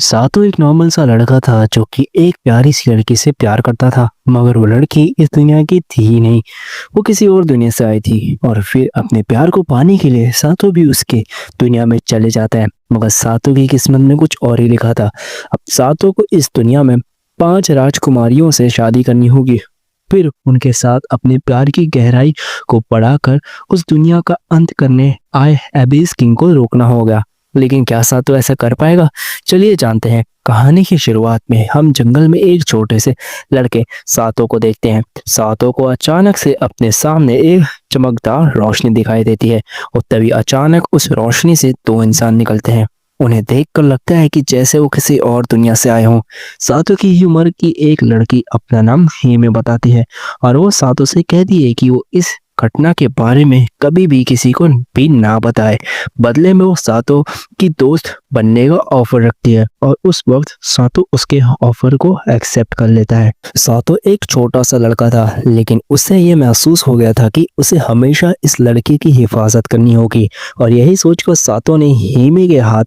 सातो एक नॉर्मल सा लड़का था जो कि एक प्यारी सी लड़की से प्यार करता था। मगर वो लड़की इस दुनिया की थी ही नहीं, वो किसी और दुनिया से आई थी। और फिर अपने प्यार को पाने के लिए सातो भी उसके दुनिया में चले जाता है। मगर सातो की किस्मत में कुछ और ही लिखा था। अब सातो को इस दुनिया में 5 राजकुमारियों से शादी करनी होगी, फिर उनके साथ अपने प्यार की गहराई को बढ़ाकर उस दुनिया का अंत करने आए एबिस किंग को रोकना होगा। लेकिन क्या सातो ऐसा कर पाएगा? चलिए जानते हैं। कहानी की शुरुआत में हम जंगल में एक छोटे से लड़के सातो को देखते हैं। सातो को अचानक से अपने सामने एक चमकदार रोशनी दिखाई देती है और तभी अचानक उस रोशनी से 2 इंसान निकलते हैं। उन्हें देखकर लगता है कि जैसे वो किसी और दुनिया से आए हों। सातो की ही उम्र की एक लड़की अपना नाम हीमे बताती है और वो सातो से कहती है कि वो इस घटना के बारे में कभी भी किसी को भी ना बताए। बदले में वो सातो की दोस्त बनने का ऑफर रखती है और उस वक्त सातो उसके ऑफर को एक्सेप्ट कर लेता है। सातो एक छोटा सा लड़का था, लेकिन उसे ये महसूस हो गया था कि उसे हमेशा इस लड़के की हिफाजत करनी होगी। और यही सोचकर सातो ने हीमे के हाथ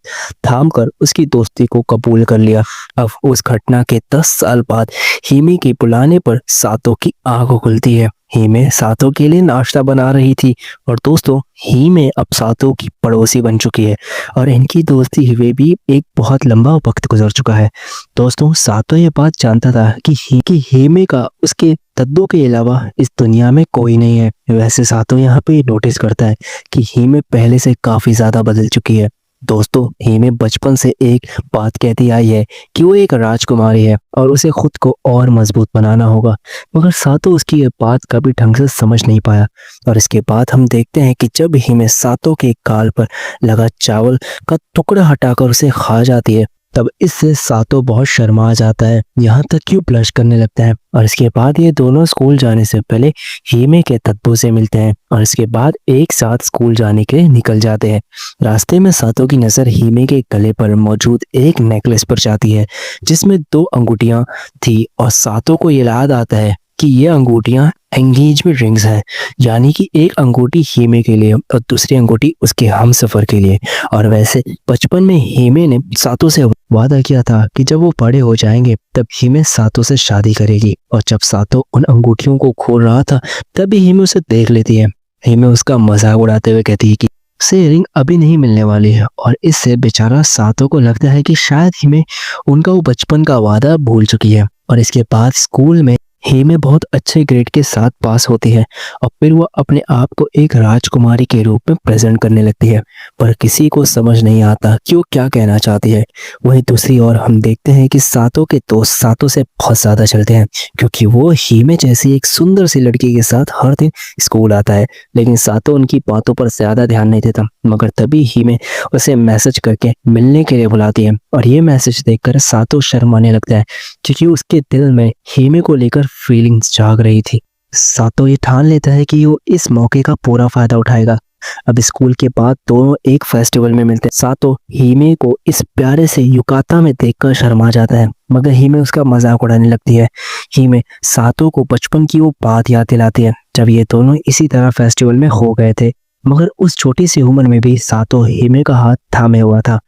थामकर उसकी दोस्ती को कबूल कर लिया। अब उस घटना के 10 साल बाद हीमे के बुलाने पर सातो की आंखें खुलती है। हीमे सातो के लिए नाश्ता बना रही थी और दोस्तों, हीमे अब सातो की पड़ोसी बन चुकी है और इनकी दोस्ती हुए भी एक बहुत लंबा वक्त गुजर चुका है। दोस्तों, सातो ये बात जानता था कि हीमे का उसके दद्दू के अलावा इस दुनिया में कोई नहीं है। वैसे सातो यहाँ पे नोटिस करता है कि हीमे पहले से काफी ज्यादा बदल चुकी है। दोस्तों, हीमे बचपन से एक बात कहती आई है कि वो एक राजकुमारी है और उसे खुद को और मजबूत बनाना होगा। मगर सातो उसकी ये बात कभी ढंग से समझ नहीं पाया। और इसके बाद हम देखते हैं कि जब हीमे सातो के गाल पर लगा चावल का टुकड़ा हटाकर उसे खा जाती है, तब इससे सातो बहुत शर्मा जाता है, यहाँ तक कि वो ब्लश करने लगता है। और इसके बाद ये दोनों स्कूल जाने से पहले हीमे के दद्दू से मिलते हैं और इसके बाद एक साथ स्कूल जाने के लिए निकल जाते हैं। रास्ते में सातो की नजर हीमे के गले पर मौजूद एक नेकलेस पर जाती है जिसमें 2 अंगूठियां थी और सातो को ये याद आता है कि ये अंगूठियां एंगेजमेंट रिंग्स हैं, यानी कि एक अंगूठी हीमे के लिए और दूसरी अंगूठी उसके हमसफर के लिए। और वैसे बचपन में हीमे ने सातो से वादा किया था कि जब वो बड़े हो जाएंगे तब हीमे सातो से शादी करेगी। और जब सातो उन अंगूठियों को खोल रहा था तभी हीमे उसे देख लेती है। हीमे उसका मजाक उड़ाते हुए कहती है कि उसे रिंग अभी नहीं मिलने वाली है और इससे बेचारा सातो को लगता है कि शायद हीमे उनका वो बचपन का वादा भूल चुकी है। और इसके बाद स्कूल में हीमे बहुत अच्छे ग्रेड के साथ पास होती है और फिर वो अपने आप को एक राजकुमारी के रूप में प्रेजेंट करने लगती है, पर किसी को समझ नहीं आता कि वो क्या कहना चाहती है। वहीं दूसरी ओर हम देखते हैं कि सातो के दोस्त सातो से बहुत ज्यादा चलते हैं क्योंकि वो हीमे जैसी एक सुंदर सी लड़की के साथ हर दिन स्कूल आता है। लेकिन सातो उनकी बातों पर ज्यादा ध्यान नहीं देता। मगर तभी हीमे उसे मैसेज करके मिलने के लिए बुलाती है और ये मैसेज देखकर सातो शर्माने लगता है क्योंकि उसके दिल में हीमे को लेकर फीलिंग्स जाग रही थी। सातो ये ठान लेता है कि वो इस मौके का पूरा फायदा उठाएगा। अब स्कूल के बाद दोनों एक फेस्टिवल में मिलते हैं। सातो हीमे को इस प्यारे से युकाता में देखकर शर्मा जाता है, मगर हीमे उसका मजाक उड़ाने लगती है। हीमे सातो को बचपन की वो बात याद दिलाती है जब ये दोनों इसी तरह फेस्टिवल में हो गए थे। मगर उस छोटी सी उम्र में भी सातो हीमे का हाथ थामे हुआ था।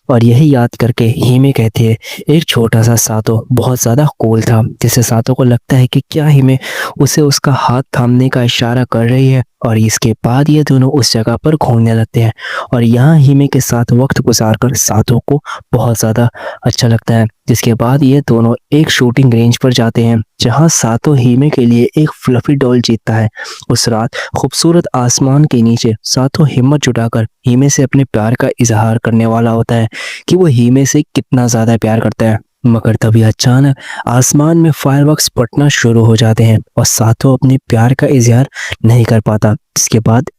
और यही याद करके हीमे कहती है एक छोटा सा सातो बहुत ज्यादा कूल था, जिससे सातो को लगता है कि क्या हीमे उसे उसका हाथ थामने का इशारा कर रही है। और इसके बाद ये दोनों उस जगह पर घूमने लगते हैं और यहाँ हीमे के साथ वक्त गुजारकर सातो को बहुत ज्यादा अच्छा लगता है। जिसके बाद ये दोनों एक शूटिंग रेंज पर जाते हैं जहाँ सातो हीमे के लिए एक फ्लफी डॉल जीतता है। उस रात खूबसूरत आसमान के नीचे सातो हिम्मत जुटाकर हीमे से अपने प्यार का इजहार करने वाला होता है कि वो हीमे से कितना ज्यादा प्यार करता है। मगर तभी अचानक आसमान में फायरवर्क्स फटना शुरू हो जाते हैं और सातो अपने प्यार का इजहार नहीं कर पाता। इसके बाद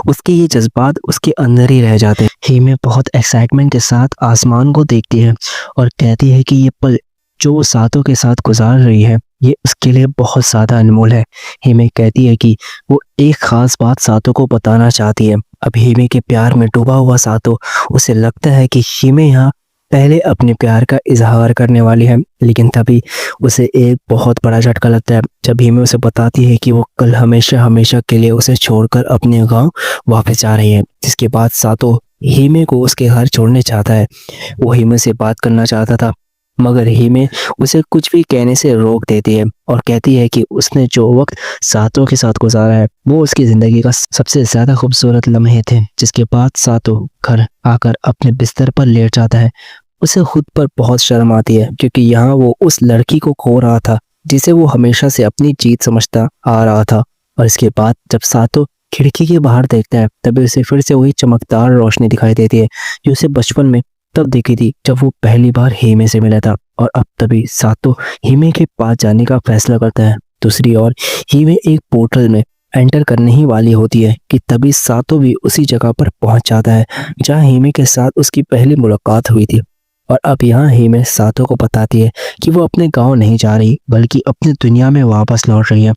उसके ये जज्बात उसके अंदर ही रह जाते हैं। हीमे बहुत एक्साइटमेंट के साथ आसमान को देखती है और कहती है कि ये पल जो वो सातो के साथ गुजार रही है ये उसके लिए बहुत ज्यादा अनमोल है। हीमे कहती है कि वो एक खास बात सातो को बताना चाहती है। अब हीमे के प्यार में डूबा हुआ सातो उसे लगता है कि हीमे यहाँ पहले अपने प्यार का इजहार करने वाली है, लेकिन तभी उसे एक बहुत बड़ा झटका लगता है जब हीमे उसे बताती है कि वो कल हमेशा हमेशा के लिए उसे छोड़कर अपने गांव वापस जा रही है। जिसके बाद सातो हीमे को उसके घर छोड़ने चाहता है। वो हीमे से बात करना चाहता था, मगर हीमे उसे कुछ भी कहने से रोक देती है और कहती है कि उसने जो वक्त सातो के साथ गुजारा है वो उसकी ज़िंदगी का सबसे ज़्यादा खूबसूरत लम्हे थे। जिसके बाद सातो घर आकर अपने बिस्तर पर लेट जाता है। उसे खुद पर बहुत शर्म आती है, क्योंकि यहाँ वो उस लड़की को खो रहा था जिसे वो हमेशा से अपनी जीत समझता आ रहा था। और इसके बाद जब सातो खिड़की के बाहर देखता है, तभी उसे फिर से वही चमकदार रोशनी दिखाई देती है जो उसे बचपन में तब देखी थी जब वो पहली बार हीमे से मिला था। और अब तभी सातो हीमे के पास जाने का फैसला करता है। दूसरी ओर हीमे एक पोर्टल में एंटर करने ही वाली होती है कि तभी सातो भी उसी जगह पर पहुंच जाता है जहां हीमे के साथ उसकी पहली मुलाकात हुई थी। और अब यहाँ हीमे सातो को बताती है कि वो अपने गांव नहीं जा रही, बल्कि अपनी दुनिया में वापस लौट रही है।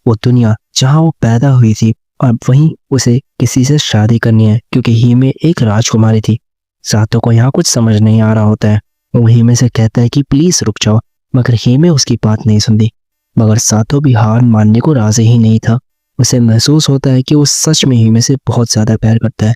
वो दुनिया जहाँ वो पैदा हुई थी, और वहीं उसे किसी से शादी करनी है, क्योंकि हीमे एक राजकुमारी थी। सातो को यहाँ कुछ समझ नहीं आ रहा होता है। वो हीमे से कहता है कि प्लीज रुक जाओ, मगर हीमे उसकी बात नहीं सुनती। मगर सातो भी हार मानने को राजी ही नहीं था। उसे महसूस होता है कि वो सच में हीमे से बहुत ज्यादा प्यार करता है,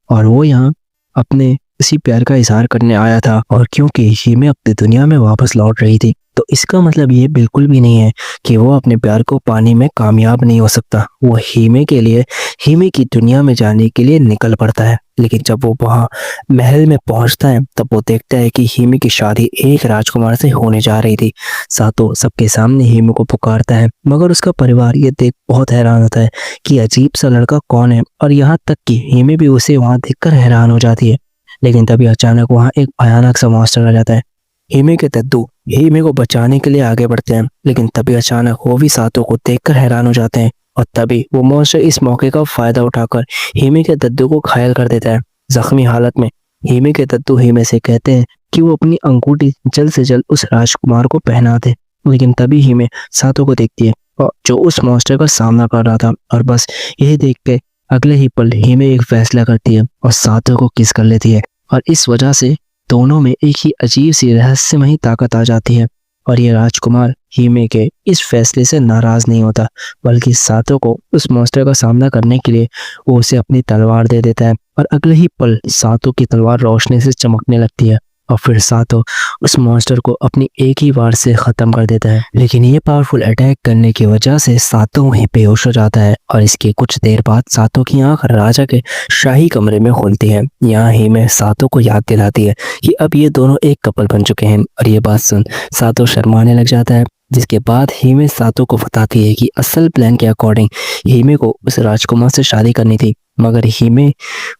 और वो यहाँ अपने इसी प्यार का इजहार करने आया था। और क्योंकि हीमे अपनी दुनिया में वापस लौट रही थी, तो इसका मतलब ये बिल्कुल भी नहीं है कि वो अपने प्यार को पाने में कामयाब नहीं हो सकता। वो हीमे के लिए, हीमे की दुनिया में जाने के लिए निकल पड़ता है। लेकिन जब वो वहाँ महल में पहुंचता है, तब वो देखता है कि हीमे की शादी एक राजकुमार से होने जा रही थी। सातो सबके सामने हीमे को पुकारता है, मगर उसका परिवार ये देख बहुत हैरान होता है कि अजीब सा लड़का कौन है, और यहाँ तक कि हीमे भी उसे वहाँ देखकर हैरान हो जाती है। लेकिन तभी अचानक वहाँ एक भयानक सा मॉन्स्टर आ जाता है। हीमे के दद्दू हीमे को बचाने के लिए आगे बढ़ते हैं, लेकिन तभी अचानक वो भी सातो को देखकर हैरान हो जाते हैं। और तभी वो मॉन्स्टर इस मौके का फायदा उठाकर हीमे के दद्दू को घायल कर देता है। जख्मी हालत में हीमे के दद्दू हीमे से कहते हैं कि वो अपनी अंगूठी जल्द से जल्द उस राजकुमार को पहना दे। लेकिन तभी हीमे सातो को देखती है, और जो उस मॉन्स्टर का सामना कर रहा था, और बस यही देख के अगले ही पल हीमे एक फैसला करती है और सातो को किस कर लेती है। और इस वजह से दोनों में एक ही अजीब सी रहस्यमयी ताकत आ जाती है। और ये राजकुमार हीमे के इस फैसले से नाराज नहीं होता, बल्कि सातो को उस मॉन्स्टर का सामना करने के लिए वो उसे अपनी तलवार दे देता है। और अगले ही पल सातो की तलवार रोशनी से चमकने लगती है, और फिर सातो उस मॉन्स्टर को अपनी एक ही वार से खत्म कर देता है। लेकिन ये पावरफुल अटैक करने की वजह से सातो वहीं बेहोश हो जाता है, और इसके कुछ देर बाद सातो की आंख राजा के शाही कमरे में खुलती है। यहाँ हीमे सातो को याद दिलाती है कि अब ये दोनों एक कपल बन चुके हैं, और ये बात सुन सातो शर्माने लग जाता है। जिसके बाद हीमे सातो को बताती है कि असल प्लान के अकॉर्डिंग हीमे को उस राजकुमार से शादी करनी थी, मगर हीमे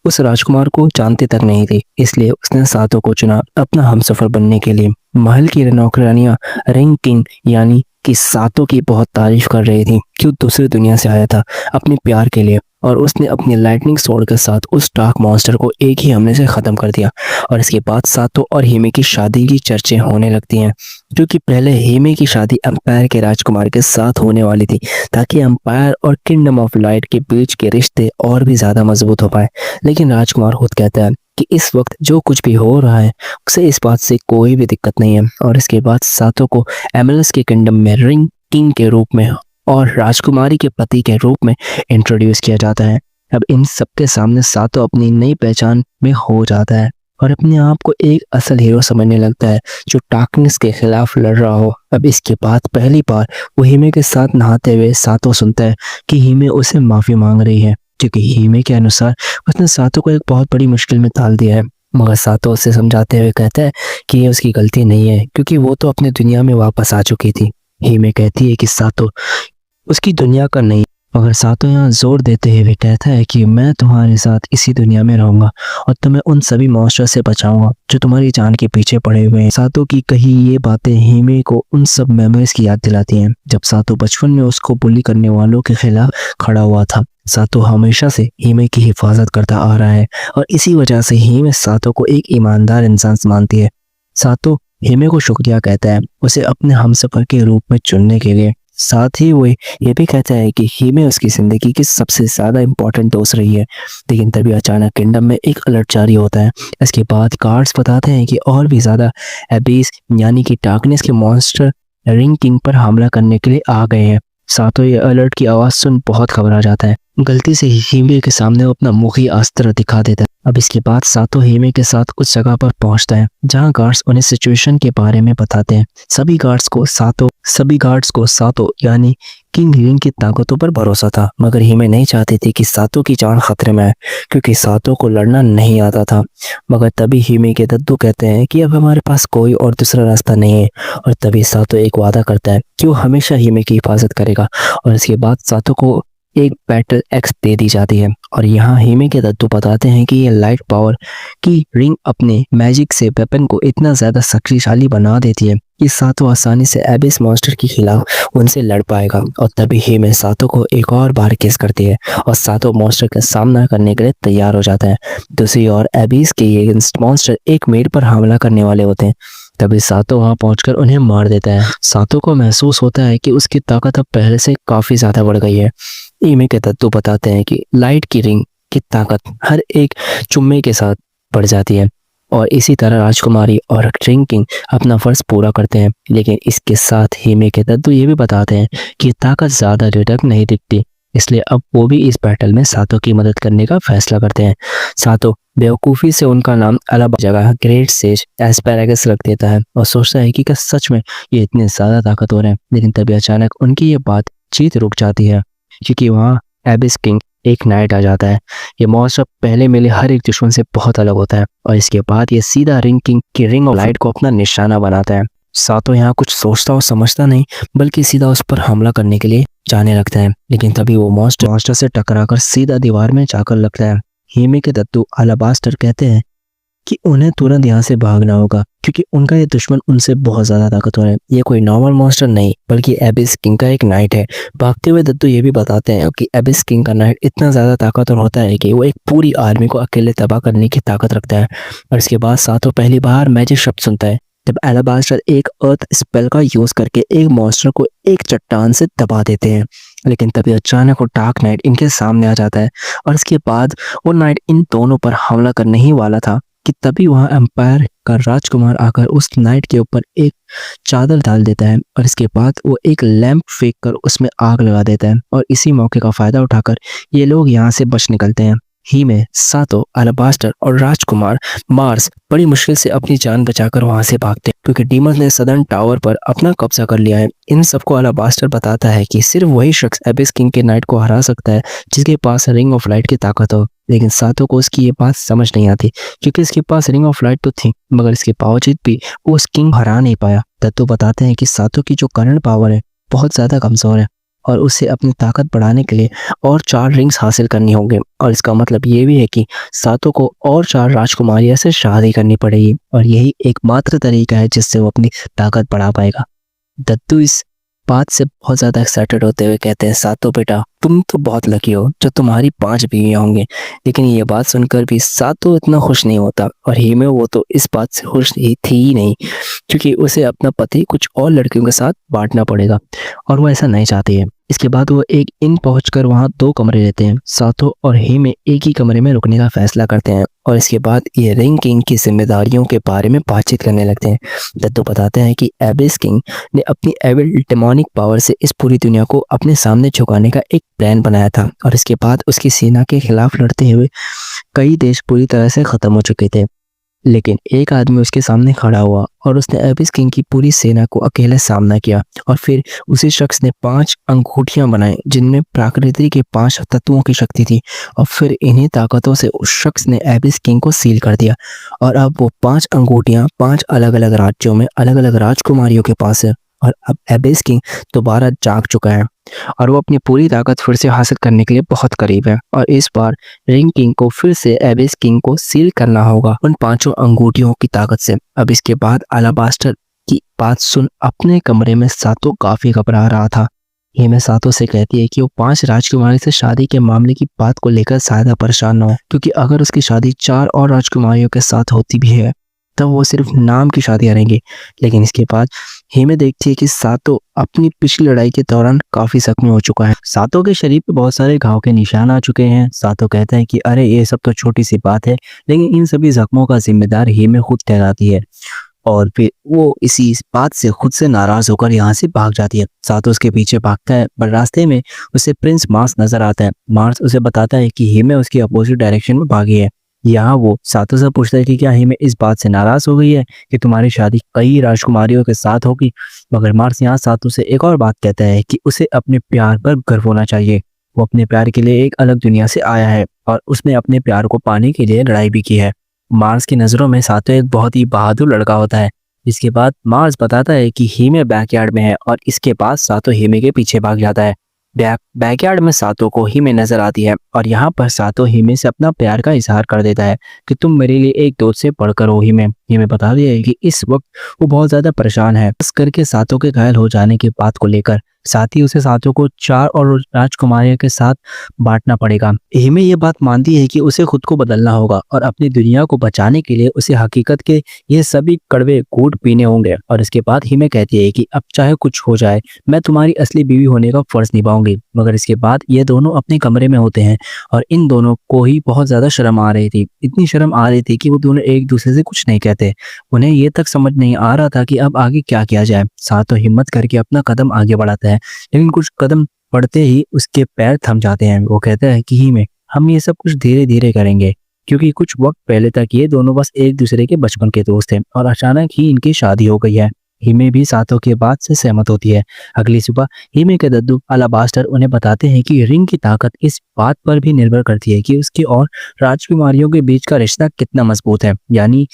उस राजकुमार को जानती तक नहीं थी। इसलिए उसने सातो को चुना अपना हमसफर बनने के लिए। महल की नौकरानियां रिंग किंग यानी कि सातो की बहुत तारीफ कर रही थी कि वो दूसरी दुनिया से आया था अपने प्यार के लिए, और उसने अपनी लाइटनिंग स्वॉर्ड के साथ उस डार्क मॉन्स्टर को एक ही हमले से खत्म कर दिया। और इसके बाद सातो और हीमे की शादी की चर्चे होने लगती हैं, क्योंकि पहले हीमे की शादी एम्पायर के राजकुमार के साथ होने वाली थी, ताकि एम्पायर और किंगडम ऑफ लाइट के बीच के रिश्ते और भी ज्यादा मजबूत हो पाए। लेकिन राजकुमार खुद कहता है कि इस वक्त जो कुछ भी हो रहा है उसे इस बात से कोई भी दिक्कत नहीं है। और इसके बाद सातो को एमएलएस के किंगडम में रिंग किंग के रूप में और राजकुमारी के पति के रूप में इंट्रोड्यूस किया जाता है। अब इन सबके सामने सातो अपनी नई पहचान में हो जाता है और अपने आप को एक असल हीरो समझने लगता है जो डार्कनेस के खिलाफ लड़ रहा हो। अब इसके बाद पहली बार वो हीमे के साथ नहाते हुए सातो सुनता है कि हीमे उसे माफी मांग रही है, क्योंकि हीमे के अनुसार उसने सातो को एक बहुत बड़ी मुश्किल में डाल दिया है। मगर सातो उसे समझाते हुए कहता है कि ये उसकी गलती नहीं है, क्योंकि वो तो अपनी दुनिया में वापस आ चुकी थी। हीमे कहती है कि सातो उसकी दुनिया का नहीं, मगर सातो यहाँ जोर देते हुए कहता है कि मैं तुम्हारे साथ इसी दुनिया में रहूंगा और तुम्हें उन सभी मॉन्स्टर से बचाऊंगा जो तुम्हारी जान के पीछे पड़े हुए हैं। सातो की कही ये बातें हीमे को उन सब मेमोरीज की याद दिलाती हैं जब सातो बचपन में उसको बुली करने वालों के खिलाफ खड़ा हुआ था। सातो हमेशा से हीमे की हिफाजत करता आ रहा है और इसी वजह से हीमे सातो को एक ईमानदार इंसान मानती है। सातो हीमे को शुक्रिया कहता है उसे अपने हमसफर के रूप में चुनने के लिए। साथ ही वो ये भी कहता है कि हीमे उसकी जिंदगी की सबसे ज्यादा इम्पोर्टेंट दोस्त रही है। लेकिन तभी अचानक किंगडम में एक अलर्ट जारी होता है। इसके बाद गार्ड्स बताते हैं कि और भी ज्यादा एबीस यानी कि डार्कनेस के मॉन्स्टर रिंग किंग पर हमला करने के लिए आ गए हैं। सातो ये अलर्ट की आवाज सुन बहुत घबरा जाता है, गलती से हीमे के सामने वो अपना मुखी अस्त्र दिखा देता है। अब इसके बाद सातो हीमे के साथ उस जगह पर पहुंचता है जहां गार्ड्स उन्हें सिचुएशन के बारे में बताते हैं। सभी गार्ड्स को सातो यानी किंग रिंग की ताकतों पर भरोसा था, मगर हीमे नहीं चाहती थी कि सातो की जान खतरे में है, क्योंकि सातो को लड़ना नहीं आता था। मगर तभी हीमे के दद्दू कहते हैं कि अब हमारे पास कोई और दूसरा रास्ता नहीं है, और तभी सातो एक वादा करता है कि वो हमेशा हीमे की हिफाजत करेगा। और इसके बाद सातो को एक बैटल एक्स दे दी जाती है, और यहाँ हीमे के दद्दू बताते हैं कि ये लाइट पावर की रिंग अपने मैजिक से वेपन को इतना ज्यादा शक्तिशाली बना देती है कि सातो आसानी से एबिस मॉन्स्टर के खिलाफ उनसे लड़ पाएगा। और तभी हीमे सातो को एक और बार किस करती है, और सातो मॉन्स्टर का सामना करने के लिए तैयार हो जाता है। दूसरी ओर एबिस के ये मॉन्स्टर एक मेड पर हमला करने वाले होते हैं। तभी सातो वहां पहुंचकर उन्हें मार देता है। सातो को महसूस होता है कि उसकी ताकत अब पहले से काफी ज्यादा बढ़ गई है। हीमे के दद्दू बताते हैं कि लाइट की रिंग की ताकत हर एक चुम्मे के साथ बढ़ जाती है, और इसी तरह राजकुमारी और रिंग किंग अपना फर्ज पूरा करते हैं। लेकिन इसके साथ हीमे के दद्दू ये भी बताते हैं कि ताकत ज्यादा देर तक नहीं दिखती, इसलिए अब वो भी इस बैटल में सातो की मदद करने का फैसला करते हैं। सातो बेवकूफ़ी से उनका नाम अलग जगह ग्रेट सेज एस्पैरागस रख देता है और सोचता है कि क्या सच में ये इतने ज़्यादा ताकतवर हैं। लेकिन तभी अचानक उनकी ये बातचीत रुक जाती है, क्योंकि वहाँ एबिस किंग एक नाइट आ जाता है। ये मॉन्स्टर पहले मिले हर एक दुश्मन से बहुत अलग होता है, और इसके बाद ये सीधा रिंग किंग की रिंग ऑफ लाइट को अपना निशाना बनाता है। सातो यहाँ कुछ सोचता और समझता नहीं, बल्कि सीधा उस पर हमला करने के लिए जाने लगता है। लेकिन तभी वो मॉन्स्टर से टकराकर सीधा दीवार में जाकर लगता है। हीमे के दद्दू अलाबास्टर कहते हैं कि उन्हें तुरंत यहाँ से भागना होगा, क्योंकि उनका ये दुश्मन उनसे बहुत ज्यादा ताकतवर है। ये कोई नॉर्मल मॉन्स्टर नहीं, बल्कि एबिस किंग का एक नाइट है। भागते हुए दद्दू ये भी बताते हैं कि एबिस किंग का नाइट इतना ज्यादा ताकतवर होता है कि वो एक पूरी आर्मी को अकेले तबाह करने की ताकत रखता है। और इसके बाद सातो पहली बार मैजिक शब्द सुनता है, जब अलाबास्टर एक अर्थ स्पेल का यूज करके एक मॉन्स्टर को एक चट्टान से दबा देते हैं। लेकिन तभी अचानक वो डार्क नाइट इनके सामने आ जाता है, और इसके बाद वो नाइट इन दोनों पर हमला करने ही वाला था कि तभी वहां एम्पायर का राजकुमार आकर उस नाइट के ऊपर एक चादर डाल देता है, और इसके बाद वो एक लैंप फेंक कर उसमें आग लगा देता है। और इसी मौके का फायदा उठाकर ये लोग यहाँ से बच निकलते हैं। हीमे, सातो, अलाबास्टर और राजकुमार मार्स बड़ी मुश्किल से अपनी जान बचाकर वहां से भागते हैं, क्योंकि डीमंस ने सदर्न टावर पर अपना कब्जा कर लिया है। इन सबको अलाबास्टर बताता है कि सिर्फ वही शख्स एबिस किंग के नाइट को हरा सकता है जिसके पास रिंग ऑफ लाइट की ताकत हो। लेकिन सातो को उसकी ये बात समझ नहीं आती, क्योंकि इसके पास रिंग ऑफ लाइट तो थी, मगर इसके बावजूद भी वो उस किंग हरा नहीं पाया। दत्तो बताते हैं कि सातो की जो करंट पावर है बहुत ज्यादा कमजोर है, और उसे अपनी ताकत बढ़ाने के लिए और 4 रिंग्स हासिल करनी होंगे। और इसका मतलब ये भी है कि सातो को और 4 राजकुमारियों से शादी करनी पड़ेगी, और यही एकमात्र तरीका है जिससे वो अपनी ताकत बढ़ा पाएगा। दत्तू इस बात से बहुत ज्यादा एक्साइटेड होते हुए कहते हैं, सातो बेटा, तुम तो बहुत लकी हो जो तुम्हारी 5 बीवियां होंगे। लेकिन ये बात सुनकर भी सातो इतना खुश नहीं होता, और हीमे वो तो इस बात से खुश ही थी ही नहीं, क्योंकि उसे अपना पति कुछ और लड़कियों के साथ बांटना पड़ेगा, और वो ऐसा नहीं चाहती है। इसके बाद वो एक इन पहुंचकर वहां 2 कमरे लेते हैं। सातो और हीमे एक ही कमरे में रुकने का फैसला करते हैं, और इसके बाद ये रिंग किंग की जिम्मेदारियों के बारे में बातचीत करने लगते हैं। दत्तो बताते हैं कि एबिस किंग ने अपनी एविल डेमोनिक पावर से इस पूरी दुनिया को अपने सामने झुकाने का एक प्लान बनाया था, और इसके बाद उसकी सेना के खिलाफ लड़ते हुए कई देश पूरी तरह से खत्म हो चुके थे। लेकिन एक आदमी उसके सामने खड़ा हुआ, और उसने एबिस किंग की पूरी सेना को अकेले सामना किया। और फिर उसी शख्स ने 5 अंगूठियां बनाई जिनमें प्रकृति के 5 तत्वों की शक्ति थी, और फिर इन्हीं ताकतों से उस शख्स ने एबिस किंग को सील कर दिया। और अब वो 5 अंगूठियां 5 अलग अलग राज्यों में अलग अलग राजकुमारियों के पास है, और अब एबिस किंग दोबारा जाग चुका है, और वो अपनी पूरी ताकत फिर से हासिल करने के लिए बहुत करीब है। और इस बार रिंग किंग को फिर से एबिस किंग को सील करना होगा उन 5 अंगूठियों की ताकत से। अब इसके बाद अलाबास्टर की बात सुन अपने कमरे में सातो काफी घबरा रहा था। हीमे सातो से कहती है कि वो 5 राजकुमारी से शादी के मामले की बात को लेकर ज्यादा परेशान न हो, क्योंकि अगर उसकी शादी 4 और राजकुमारियों के साथ होती भी है तब वो सिर्फ नाम की शादियां रहेंगी। लेकिन इसके बाद हीमे देखती है कि सातो अपनी पिछली लड़ाई के दौरान काफी जख्मी हो चुका है। सातो के शरीर पे बहुत सारे घाव के निशान आ चुके हैं। सातो कहता है कि अरे ये सब तो छोटी सी बात है, लेकिन इन सभी जख्मों का जिम्मेदार हीमे खुद ठहराती है। और फिर वो इसी इस बात से खुद से नाराज होकर यहाँ से भाग जाती है। सातो उसके पीछे भागता है पर रास्ते में उसे प्रिंस मार्स नजर आता है। मार्स उसे बताता है कि हिमे उसके अपोजिट डायरेक्शन में भागी है। यहाँ वो सातो से पूछता है कि क्या हिमे इस बात से नाराज हो गई है कि तुम्हारी शादी कई राजकुमारियों के साथ होगी। मगर मार्स यहाँ सातो से एक और बात कहता है कि उसे अपने प्यार पर गर्व होना चाहिए। वो अपने प्यार के लिए एक अलग दुनिया से आया है और उसने अपने प्यार को पाने के लिए लड़ाई भी की है। मार्स की नज़रों में सातो एक बहुत ही बहादुर लड़का होता है। इसके बाद मार्स बताता है कि हीमे बैकयार्ड में है और इसके बाद सातो हीमे के पीछे भाग जाता है। बैकयार्ड में सातो को हीमे नजर आती है और यहाँ पर सातो हीमे से अपना प्यार का इजहार कर देता है कि तुम मेरे लिए एक दोस्त से बढ़कर हो। हीमे बता रही है कि इस वक्त वो बहुत ज्यादा परेशान है, खास करके सातो के घायल हो जाने की बात को लेकर। साथ ही उसे सातो को 4 और राजकुमारियों के साथ बांटना पड़ेगा। हिमे ये बात मानती है कि उसे खुद को बदलना होगा और अपनी दुनिया को बचाने के लिए उसे हकीकत के ये सभी कड़वे घूंट पीने होंगे। और इसके बाद हिमे कहती है कि अब चाहे कुछ हो जाए मैं तुम्हारी असली बीवी होने का फर्ज निभाऊंगी। मगर इसके बाद ये दोनों अपने कमरे में होते हैं और इन दोनों को ही बहुत ज्यादा शर्म आ रही थी। इतनी शर्म आ रही थी कि वो दोनों एक दूसरे से कुछ नहीं कहते। उन्हें ये तक समझ नहीं आ रहा था कि अब आगे क्या किया जाए। सातो हिम्मत करके अपना कदम आगे बढ़ाता है, लेकिन कुछ कदम पड़ते ही उसके पैर थम जाते हैं। वो कहता है कि हिमे हम ये सब कुछ धीरे धीरे करेंगे, क्योंकि कुछ वक्त पहले तक ये दोनों बस एक दूसरे के बचपन के दोस्त थे और अचानक ही इनकी शादी हो गई है। हिमे भी सातो के बात से सहमत होती है। अगली सुबह हिमे के दद्दू अलाबास्टर उन्हें बताते हैं कि रिंग की ताकत इस बात पर भी निर्भर करती है कि उसकी और राजकुमारियों के बीच का रिश्ता कितना मजबूत है। यानी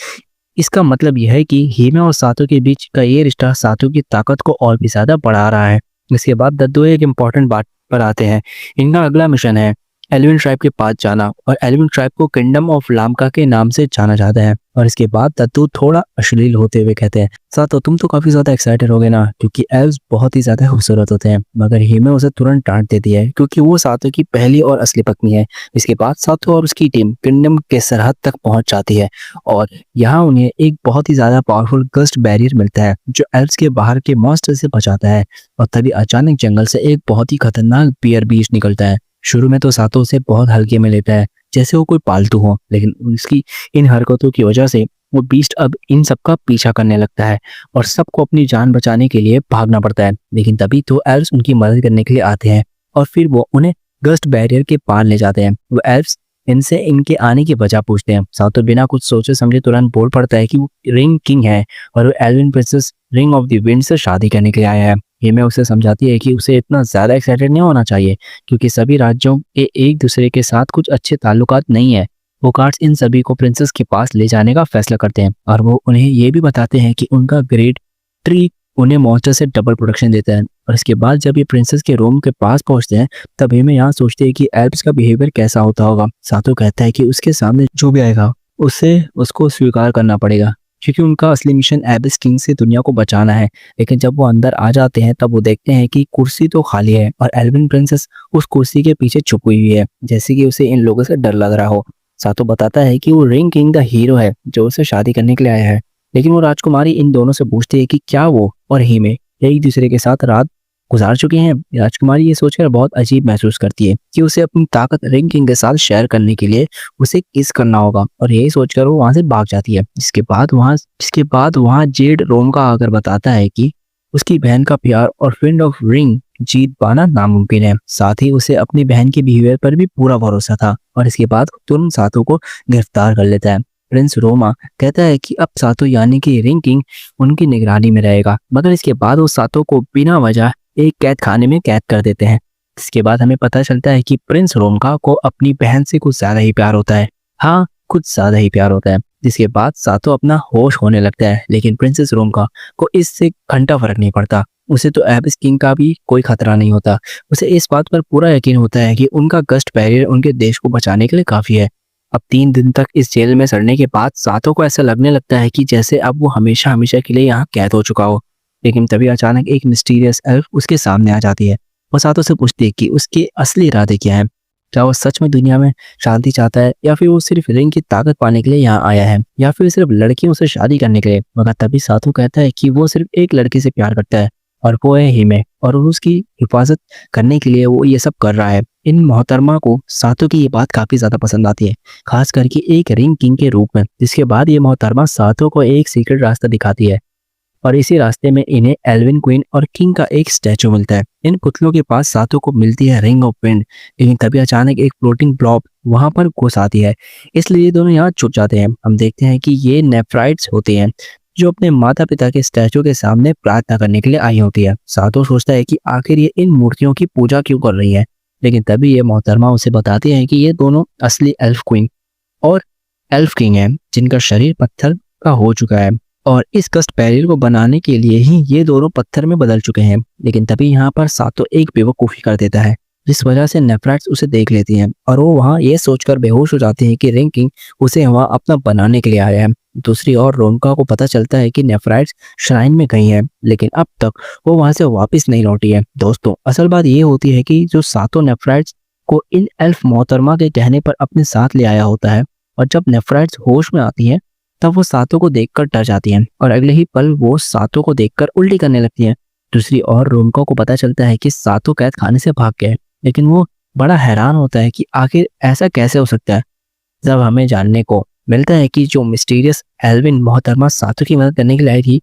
इसका मतलब यह है कि हिमे और सातो के बीच का ये रिश्ता सातो की ताकत को और भी ज्यादा बढ़ा रहा है। इसके बाद दद्दू एक इम्पॉर्टेंट बात पर आते हैं। इनका अगला मिशन है एल्विन ट्राइब के पास जाना और एल्विन ट्राइब को किंगडम ऑफ लामका के नाम से जाना जाता है। और इसके बाद दद्दू थोड़ा अश्लील होते हुए कहते हैं, सातो तुम तो काफी ज्यादा एक्साइटेड हो गए ना, क्योंकि एल्व्स बहुत ही ज्यादा खूबसूरत होते हैं। मगर हिमे उसे तुरंत डांट देती है क्योंकि वो सातो की पहली और असली पत्नी है। इसके बाद सातो और उसकी टीम किंगडम के सरहद तक पहुंच जाती है और यहाँ उन्हें एक बहुत ही ज्यादा पावरफुल गस्ट बैरियर मिलता है जो एल्व्स के बाहर के मॉन्स्टर से बचाता है। और तभी अचानक जंगल से एक बहुत ही खतरनाक बियर बीस्ट निकलता है। शुरू में तो सातो उसे बहुत हल्के में लेता है, जैसे वो कोई पालतू हो, लेकिन उसकी इन हरकतों की वजह से वो बीस्ट अब इन सबका पीछा करने लगता है और सबको अपनी जान बचाने के लिए भागना पड़ता है। लेकिन तभी तो एल्व्स उनकी मदद करने के लिए आते हैं और फिर वो उन्हें गस्ट बैरियर के पार ले जाते हैं। वो एल्व्स इनसे इनके आने की वजह पूछते हैं। सातो बिना कुछ सोचे समझे तुरंत बोल पड़ता है कि वो रिंग किंग है और वो elven princess ring of the wind से शादी करने के लिए आया है। हिमे उसे समझाती है कि उसे इतना ज्यादा एक्साइटेड नहीं होना चाहिए, क्योंकि सभी राज्यों के एक दूसरे के साथ कुछ अच्छे ताल्लुकात नहीं है। वो गार्ड्स इन सभी को प्रिंसेस के पास ले जाने का फैसला करते हैं और वो उन्हें ये भी बताते हैं कि उनका ग्रेट ट्री उन्हें मॉन्स्टर से डबल प्रोटेक्शन देता है। और इसके बाद जब ये प्रिंसेस के रूम के पास पहुंचते हैं तब हिमे यहाँ सोचते हैं कि एल्व्स का बिहेवियर कैसा होता होगा। सातो कहता है कि उसके सामने जो भी आएगा उसे उसको स्वीकार करना पड़ेगा, क्योंकि उनका असली मिशन एबिस किंग से दुनिया को बचाना है। लेकिन जब वो अंदर आ जाते हैं तब वो देखते हैं कि कुर्सी तो खाली है और एल्विन प्रिंसेस उस कुर्सी के पीछे छुपी हुई है, जैसे कि उसे इन लोगों से डर लग रहा हो। सातो बताता है कि वो रिंग किंग द हीरो है जो उसे शादी करने के लिए आया है। लेकिन वो राजकुमारी इन दोनों से पूछती है कि क्या वो और हिमे एक दूसरे के साथ रात गुजार चुके हैं। राजकुमारी ये सोचकर बहुत अजीब महसूस करती है कि उसे अपनी ताकत रिंग किंग के साथ शेयर करने के लिए उसे किस करना होगा और यही सोचकर वो वहां से भाग जाती है। इसके बाद वहां जेड रोमका आकर बताता है कि उसकी बहन का प्यार और फ्रेंड ऑफ रिंग जीत पाना नामुमकिन है। साथ ही उसे अपनी बहन के बिहेवियर पर भी पूरा भरोसा था और इसके बाद तुरंत सातो को गिरफ्तार कर लेता है। प्रिंस रोमा कहता है कि अब सातो यानी कि रिंग किंग उनकी निगरानी में रहेगा, मगर इसके बाद वो सातो को बिना वजह एक कैद खाने में कैद कर देते हैं। इसके बाद हमें पता चलता है कि प्रिंस रोमका को अपनी बहन से कुछ ज्यादा ही प्यार होता है। हाँ, कुछ ज्यादा ही प्यार होता है। जिसके बाद सातो अपना होश होने लगता है, लेकिन प्रिंसेस रोमका को इससे घंटा फर्क नहीं पड़ता। उसे तो एबिस किंग का भी कोई खतरा नहीं होता। उसे इस बात पर पूरा यकीन होता है कि उनका गस्ट बैरियर उनके देश को बचाने के लिए काफी है। अब 3 दिन तक इस जेल में सड़ने के बाद सातो को ऐसा लगने लगता है कि जैसे अब वो हमेशा हमेशा के लिए यहाँ कैद हो चुका हो। लेकिन तभी अचानक एक मिस्टीरियस एल्फ उसके सामने आ जाती है। वो सातो से पूछती है कि उसके असली इरादे क्या हैं। क्या वो सच में दुनिया में शांति चाहता है या फिर वो सिर्फ रिंग की ताकत पाने के लिए यहाँ आया है, या फिर सिर्फ लड़कियों से शादी करने के लिए। मगर तभी सातो कहता है कि वो सिर्फ एक लड़की से प्यार करता है और वो है हिमे, और उसकी हिफाजत करने के लिए वो ये सब कर रहा है। इन मोहतरमा को सातो की ये बात काफी ज्यादा पसंद आती है, खास करके एक रिंग किंग के रूप में। जिसके बाद ये मोहतरमा सातो को एक सीक्रेट रास्ता दिखाती है, और इसी रास्ते में इन्हें एल्विन क्वीन और किंग का एक स्टैचू मिलता है। इन पुतलों के पास सातो को मिलती है रिंग ऑफ विंड, लेकिन तभी अचानक एक फ्लोटिंग ब्लॉब वहां पर घुस आती है, इसलिए ये दोनों यहाँ छुप जाते हैं। हम देखते हैं कि ये नेफ्राइट्स होते हैं जो अपने माता पिता के स्टैचू के सामने प्रार्थना करने के लिए आई होती है। सातो सोचता है कि आखिर ये इन मूर्तियों की पूजा क्यों कर रही है, लेकिन तभी ये मोहतरमा उसे बताती है कि ये दोनों असली एल्फ क्वीन और एल्फ किंग हैं, जिनका शरीर पत्थर का हो चुका है, और इस कस्ट बैरियर को बनाने के लिए ही ये दोनों पत्थर में बदल चुके हैं। लेकिन तभी यहाँ पर सातो एक बेवकूफ़ी कर देता है, जिस वजह से नेफ्राइट्स उसे देख लेती हैं, और वो वहाँ ये सोचकर बेहोश हो जाते हैं कि रिंग किंग उसे वहाँ अपना बनाने के लिए आया है। दूसरी ओर रोनका को पता चलता है कि नेफ्राइट्स श्राइन में गई है, लेकिन अब तक वो वहाँ से वापस नहीं लौटी है। दोस्तों, असल बात ये होती है कि जो सातो नेफ्राइट्स को इन एल्फ मोहतरमा के कहने पर अपने साथ ले आया होता है, और जब नेफ्राइट्स होश में आती हैं तब वो सातो को देखकर डर जाती हैं, और अगले ही पल वो सातो को देखकर उल्टी करने लगती हैं। दूसरी ओर रोनको को पता चलता है कि सातो कैद खाने से भाग गया है, लेकिन वो बड़ा हैरान होता है कि आखिर ऐसा कैसे हो सकता है। जब हमें जानने को मिलता है कि जो मिस्टीरियस एल्विन मोहतरमा सातो की मदद करने के लिए आई थी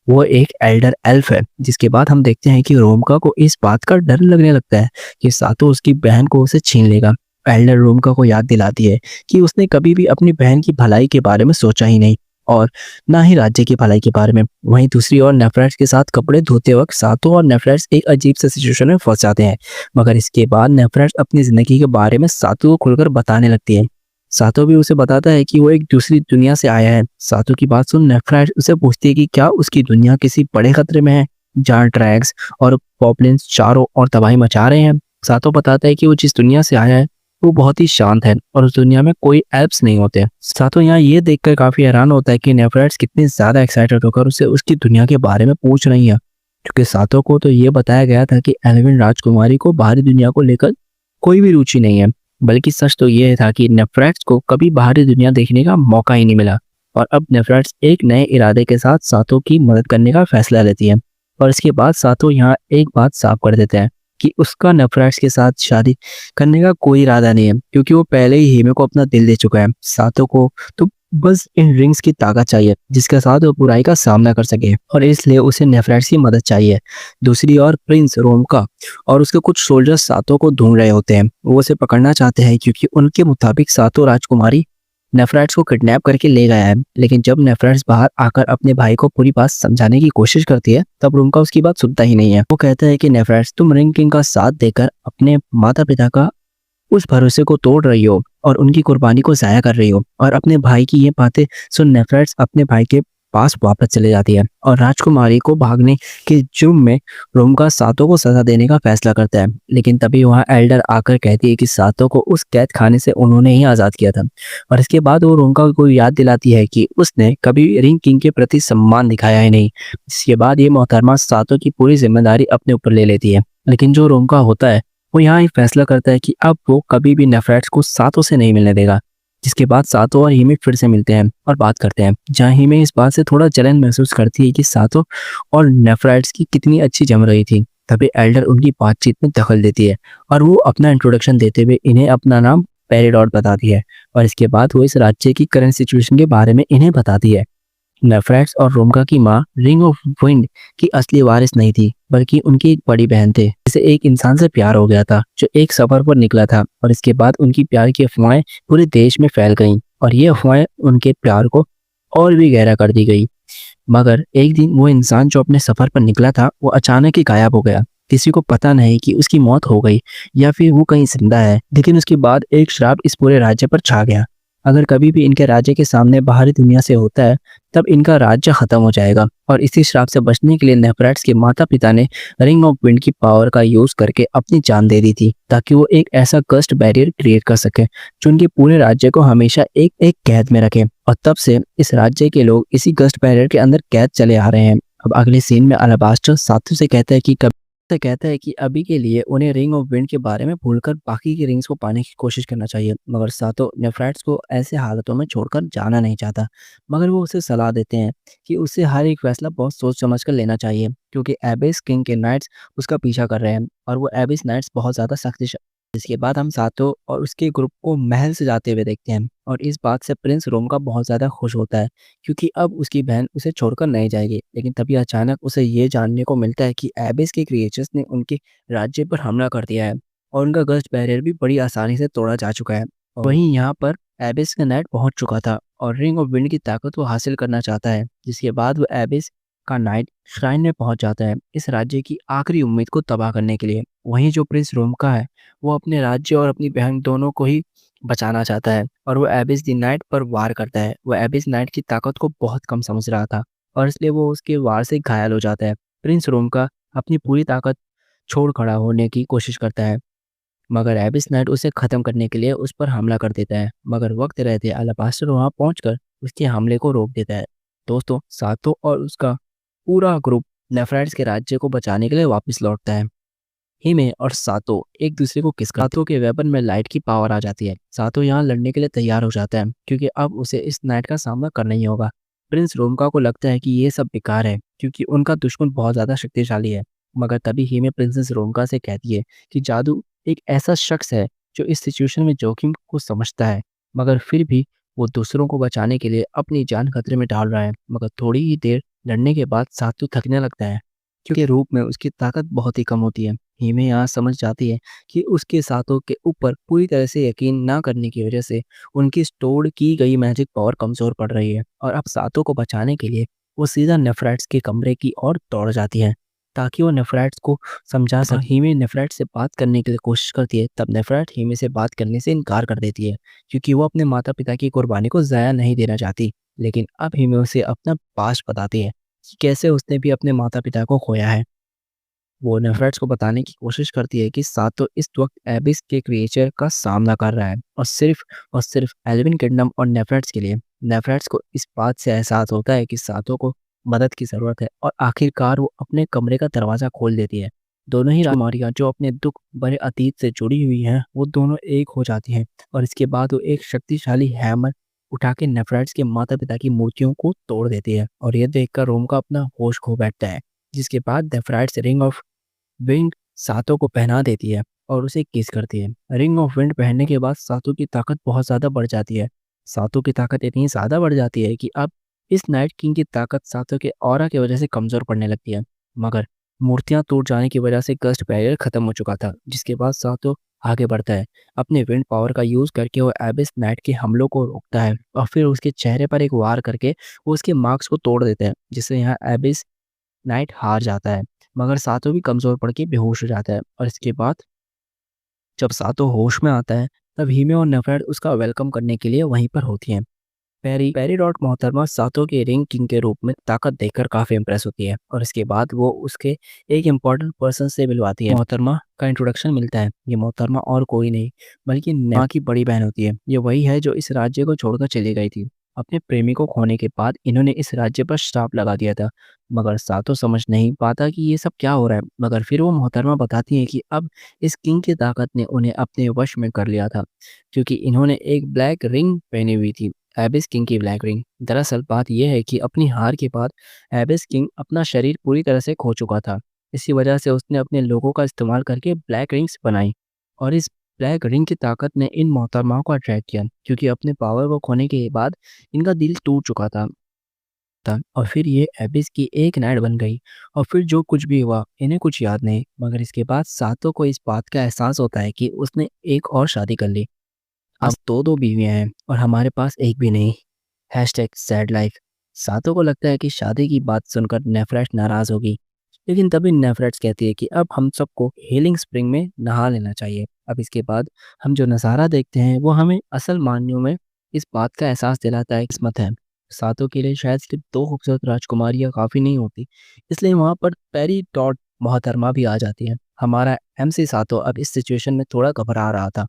वो एक एल्डर एल्फ है। जिसके बाद हम देखते हैं कि रोमका को इस बात का डर लगने लगता है कि सातो उसकी बहन को उसे छीन लेगा। एल्डर रोमका को याद दिलाती है कि उसने कभी भी अपनी बहन की भलाई के बारे में सोचा ही नहीं, और ना ही राज्य की भलाई के बारे में। वहीं दूसरी ओर नेफ्राइट्स के साथ कपड़े धोते वक्त सातो और नेफ्राइट्स एक अजीब से सिचुएशन में फंस जाते हैं, मगर इसके बाद नेफ्राइट्स अपनी जिंदगी के बारे में सातो को खुलकर बताने लगती है। सातो भी उसे बताता है कि वो एक दूसरी दुनिया से आया है। सातो की बात सुन नेफ्राइट्स उसे पूछती है कि क्या उसकी दुनिया किसी बड़े खतरे में है, जहाँ ड्रैग्स और गॉब्लिन्स चारों और तबाही मचा रहे हैं। सातो बताता है कि वो जिस दुनिया से आया है वो बहुत ही शांत है, और उस दुनिया में कोई एल्प्स नहीं होते। सातो यहाँ ये देखकर काफी हैरान होता है कि नेफ्राइट्स कितनी ज्यादा एक्साइटेड होकर उसे उसकी दुनिया के बारे में पूछ रही है, क्योंकि सातो को तो ये बताया गया था कि एल्विन राजकुमारी को बाहरी दुनिया को लेकर कोई भी रुचि नहीं है। बल्कि सच तो ये था कि नेफ्राइट्स को कभी बाहरी दुनिया देखने का मौका ही नहीं मिला, और अब नेफ्राइट्स एक नए इरादे के साथ सातो की मदद करने का फैसला लेती है। और इसके बाद सातो यहाँ एक बात साफ कर देता है कि उसका नेफ्राइट्स के साथ शादी करने का कोई इरादा नहीं है, क्योंकि वो पहले ही हिमे को अपना दिल दे चुका है। सातो को तो बस इन रिंग्स की ताकत चाहिए जिसके साथ वो बुराई का सामना कर सके, और इसलिए उसे नेफ्राइट्स की मदद चाहिए। दूसरी ओर प्रिंस रोमका और उसके कुछ सोल्जर्स सातो को ढूंढ रहे होते हैं। वो उसे पकड़ना चाहते हैं, क्योंकि उनके मुताबिक सातो राजकुमारी नेफ्राइट्स को किडनैप करके ले गया है। लेकिन जब नेफ्राइट्स बाहर आकर अपने भाई को पूरी बात समझाने की कोशिश करती है, तब रोमका उसकी बात सुनता ही नहीं है। वो कहता है कि नेफ्राइट्स, तुम रिंग किंग का साथ देकर अपने माता पिता का उस भरोसे को तोड़ रही हो और उनकी कुर्बानी को जाया कर रही हो। और अपने भाई की ये बातें सुन नेफ्राइट्स अपने भाई के पास वापस चले जाती है, और राजकुमारी को भागने के जुर्म में रोमका सातो को सजा देने का फैसला करता है। लेकिन तभी वहाँ एल्डर आकर कहती है कि सातो को उस कैद खाने से उन्होंने ही आज़ाद किया था, और इसके बाद वो रोमका को याद दिलाती है कि उसने कभी रिंग किंग के प्रति सम्मान दिखाया ही नहीं। इसके बाद ये मोहतरमा सातो की पूरी जिम्मेदारी अपने ऊपर ले लेती है। लेकिन जो रोमका होता है वो यहाँ एक फैसला करता है कि अब वो कभी भी नेफ्राइट्स को सातो से नहीं मिलने देगा। जिसके बाद सातो और हिमे फिर से मिलते हैं और बात करते हैं, जहाँ हिमे इस बात से थोड़ा जलन महसूस करती है कि सातो और नेफ्राइट्स की कितनी अच्छी जम रही थी। तभी एल्डर उनकी बातचीत में दखल देती है, और वो अपना इंट्रोडक्शन देते हुए इन्हें अपना नाम पेरिडॉट बताती है, और इसके बाद वो इस राज्य की करंट सिचुएशन के बारे में इन्हें बताती है। नेफ्राइट्स और रोमका की माँ रिंग ऑफ विंड की असली वारिस नहीं थी, बल्कि उनकी एक बड़ी बहन थे, जिसे एक इंसान से प्यार हो गया था जो एक सफर पर निकला था। और इसके बाद उनकी प्यार की अफवाहें पूरे देश में फैल गईं, और ये अफवाहें उनके प्यार को और भी गहरा कर दी गई। मगर एक दिन वो इंसान जो अपने सफर पर निकला था वो अचानक ही गायब हो गया। किसी को पता नहीं कि उसकी मौत हो गई या फिर वो कहीं जिंदा है। लेकिन उसके बाद एक श्राप इस पूरे राज्य पर छा गया। अगर कभी भी इनके राज्य के सामने बाहरी दुनिया से होता है तब इनका राज्य खत्म हो जाएगा। और इसी श्राप से बचने के लिए नेफ्राइट्स के माता पिता ने रिंग ऑफ विंड की पावर का यूज करके अपनी जान दे दी थी, ताकि वो एक ऐसा कस्ट बैरियर क्रिएट कर सके जो उनके पूरे राज्य को हमेशा एक एक कैद में रखे। और तब से इस राज्य के लोग इसी कस्ट बैरियर के अंदर कैद चले आ रहे हैं। अब अगले सीन में अलाबास्टर सातो से कहता है कि कभी से कहता है कि अभी के लिए उन्हें रिंग ऑफ विंड के बारे में भूलकर बाकी की रिंग्स को पाने की कोशिश करना चाहिए, मगर सातो नेफ्राइट्स को ऐसे हालातों में छोड़कर जाना नहीं चाहता। मगर वो उसे सलाह देते हैं कि उसे हर एक फैसला बहुत सोच समझ कर लेना चाहिए, क्योंकि एबिस किंग के नाइट्स उसका पीछा कर रहे हैं और वो एबिस नाइट्स बहुत ज़्यादा शक्तिशाली। इसके बाद हम सातो और उसके ग्रुप को महल से जाते हुए देखते हैं और इस बात से प्रिंस रोम का बहुत ज़्यादा खुश होता है, क्योंकि अब उसकी बहन उसे छोड़कर नहीं जाएगी। लेकिन तभी अचानक उसे ये जानने को मिलता है कि एबिस के क्रिएचर्स ने उनके राज्य पर हमला कर दिया है और उनका गस्ट बैरियर भी बड़ी आसानी से तोड़ा जा चुका है। और वहीं यहाँ पर एबिस का नाइट पहुंच चुका था और रिंग ऑफ विंड की ताकत को हासिल करना चाहता है, जिसके बाद वो एबिस का नाइट श्राइन में पहुंच जाता है इस राज्य की आखिरी उम्मीद को तबाह करने के लिए। वहीं जो प्रिंस रोम का है वो अपने राज्य और अपनी बहन दोनों को ही बचाना चाहता है और वो एबिस द नाइट पर वार करता है। वो एबिस नाइट की ताकत को बहुत कम समझ रहा था और इसलिए वो उसके वार से घायल हो जाता है। प्रिंस रोम का अपनी पूरी ताकत छोड़ खड़ा होने की कोशिश करता है, मगर एबिस नाइट उसे खत्म करने के लिए उस पर हमला कर देता है, मगर वक्त रहते अलाबास्टर वहां पहुंचकर उसके हमले को रोक देता है। दोस्तों, सातो और उसका पूरा ग्रुप नेफ्राइट्स के राज्य को बचाने के लिए वापस लौटता है। हिमे और सातो एक दूसरे को किस करते। सातो के वेपन में लाइट की पावर आ जाती है। सातो यहाँ लड़ने के लिए तैयार हो जाता है, क्योंकि अब उसे इस नाइट का सामना करना ही होगा। प्रिंस रोमका को लगता है कि ये सब बेकार है, क्योंकि उनका दुश्मन बहुत ज्यादा शक्तिशाली है। मगर तभी हिमे प्रिंसेस रोमका से कहती है कि जादू एक ऐसा शख्स है जो इस सिचुएशन में जोखिम को समझता है, मगर फिर भी वो दूसरों को बचाने के लिए अपनी जान खतरे में डाल रहा है। मगर थोड़ी ही देर लड़ने के बाद सातो थकने लगता है, क्योंकि रूप में उसकी ताकत बहुत ही कम होती है। हिमे यहाँ समझ जाती है कि उसके साथों के ऊपर पूरी तरह से यकीन ना करने की वजह से उनकी स्टोर्ड की गई मैजिक पावर कमजोर पड़ रही है और अब सातों को बचाने के लिए वो सीधा नेफ्राइट्स के कमरे की ओर दौड़ जाती है, ताकि वो नेफ्राइट्स को समझा सके। हिमे नेफ्राइट से बात करने की कोशिश करती है, तब नेफ्राइट हिमे से बात करने से इनकार कर देती है, क्योंकि वो अपने माता पिता की कुर्बानी को ज़ाया नहीं देना चाहती। लेकिन अब हिमे उसे अपना पास्ट बताती है कि कैसे उसने भी अपने माता पिता को खोया है। वो नेफ्रेट्स को बताने की कोशिश करती है कि सातो इस वक्त एबिस के क्रिएचर का सामना कर रहा है और सिर्फ एल्विन किंगडम और नेफ्रेट्स के लिए। नेफ्रेट्स को इस बात से एहसास होता है कि सातो को मदद की ज़रूरत है और आखिरकार वो अपने कमरे का दरवाज़ा खोल देती है। दोनों ही राजकुमारियाँ जो अपने दुख भरे अतीत से जुड़ी हुई हैं, वो दोनों एक हो जाती हैं और इसके बाद वो एक शक्तिशाली हैमर उठा के नेफ्रेट्स के माता पिता की मूर्तियों को तोड़ देती है और ये देखकर रोम का अपना होश खो बैठता है। जिसके बाद नेफ्रेट्स रिंग ऑफ विंड सातो को पहना देती है और उसे किस करती है। रिंग ऑफ विंड पहनने के बाद सातो की ताकत बहुत ज़्यादा बढ़ जाती है। सातो की ताकत इतनी ज़्यादा बढ़ जाती है कि अब इस नाइट किंग की ताकत सातो के ऑरा की वजह से कमज़ोर पड़ने लगती है। मगर मूर्तियां टूट जाने की वजह से गस्ट बैरियर खत्म हो चुका था, जिसके बाद सातो आगे बढ़ता है। अपने विंड पावर का यूज़ करके वो एबिस नाइट के हमलों को रोकता है और फिर उसके चेहरे पर एक वार करके वो उसके मार्क्स को तोड़ देते हैं, जिससे यहाँ एबिस नाइट हार जाता है। मगर सातो भी कमज़ोर पड़ के बेहोश हो जाता है और इसके बाद जब सातो होश में आता है, तब हीमे और नेफरेट उसका वेलकम करने के लिए वहीं पर होती हैं। पेरीडॉट मोहतरमा सातो के रिंग किंग के रूप में ताकत देखकर काफ़ी इंप्रेस होती है और इसके बाद वो उसके एक इम्पॉर्टेंट पर्सन से मिलवाती है। मोहतरमा का इंट्रोडक्शन मिलता है। ये मोहतरमा और कोई नहीं बल्कि नेहा की बड़ी बहन होती है। ये वही है जो इस राज्य को छोड़कर चली गई थी। अपने प्रेमी को खोने के बाद इन्होंने इस राज्य पर श्राप लगा दिया था, मगर सातो समझ नहीं पाता कि ये सब क्या हो रहा है। मगर फिर वो मोहतरमा बताती है कि अब इस किंग की ताकत ने उन्हें अपने वश में कर लिया था, क्योंकि इन्होंने एक ब्लैक रिंग पहनी हुई थी, एबिस किंग की ब्लैक रिंग। दरअसल बात यह है कि अपनी हार के बाद एबिस किंग अपना शरीर पूरी तरह से खो चुका था। इसी वजह से उसने अपने लोगों का इस्तेमाल करके ब्लैक रिंग्स बनाई और इस ब्लैक रिंग की ताकत ने इन मोहतरमाओं को अट्रैक्ट किया, क्योंकि अपने पावर को खोने के बाद इनका दिल टूट चुका था। और फिर ये एबिस की एक नाइट बन गई और फिर जो कुछ भी हुआ इन्हें कुछ याद नहीं। मगर इसके बाद सातों को इस बात का एहसास होता है कि उसने एक और शादी कर ली। अब दो बीवियां हैं और हमारे पास एक भी नहीं। Hashtag sad life. सातों को लगता है कि शादी की बात सुनकर नेफ्रेट्स नाराज होगी, लेकिन तभी नेफ्रेट्स कहती है कि अब हम सबको हीलिंग स्प्रिंग में नहा लेना चाहिए। अब इसके बाद हम जो नज़ारा देखते हैं वो हमें असल मायनों में इस बात का एहसास दिलाता है किस्मत है। सातों के लिए शायद सिर्फ दो खूबसूरत राजकुमारियाँ काफ़ी नहीं होती, इसलिए वहाँ पर पेरी डॉट मोहतरमा भी आ जाती है। हमारा MC सातो अब इस सिचुएशन में थोड़ा घबरा रहा था।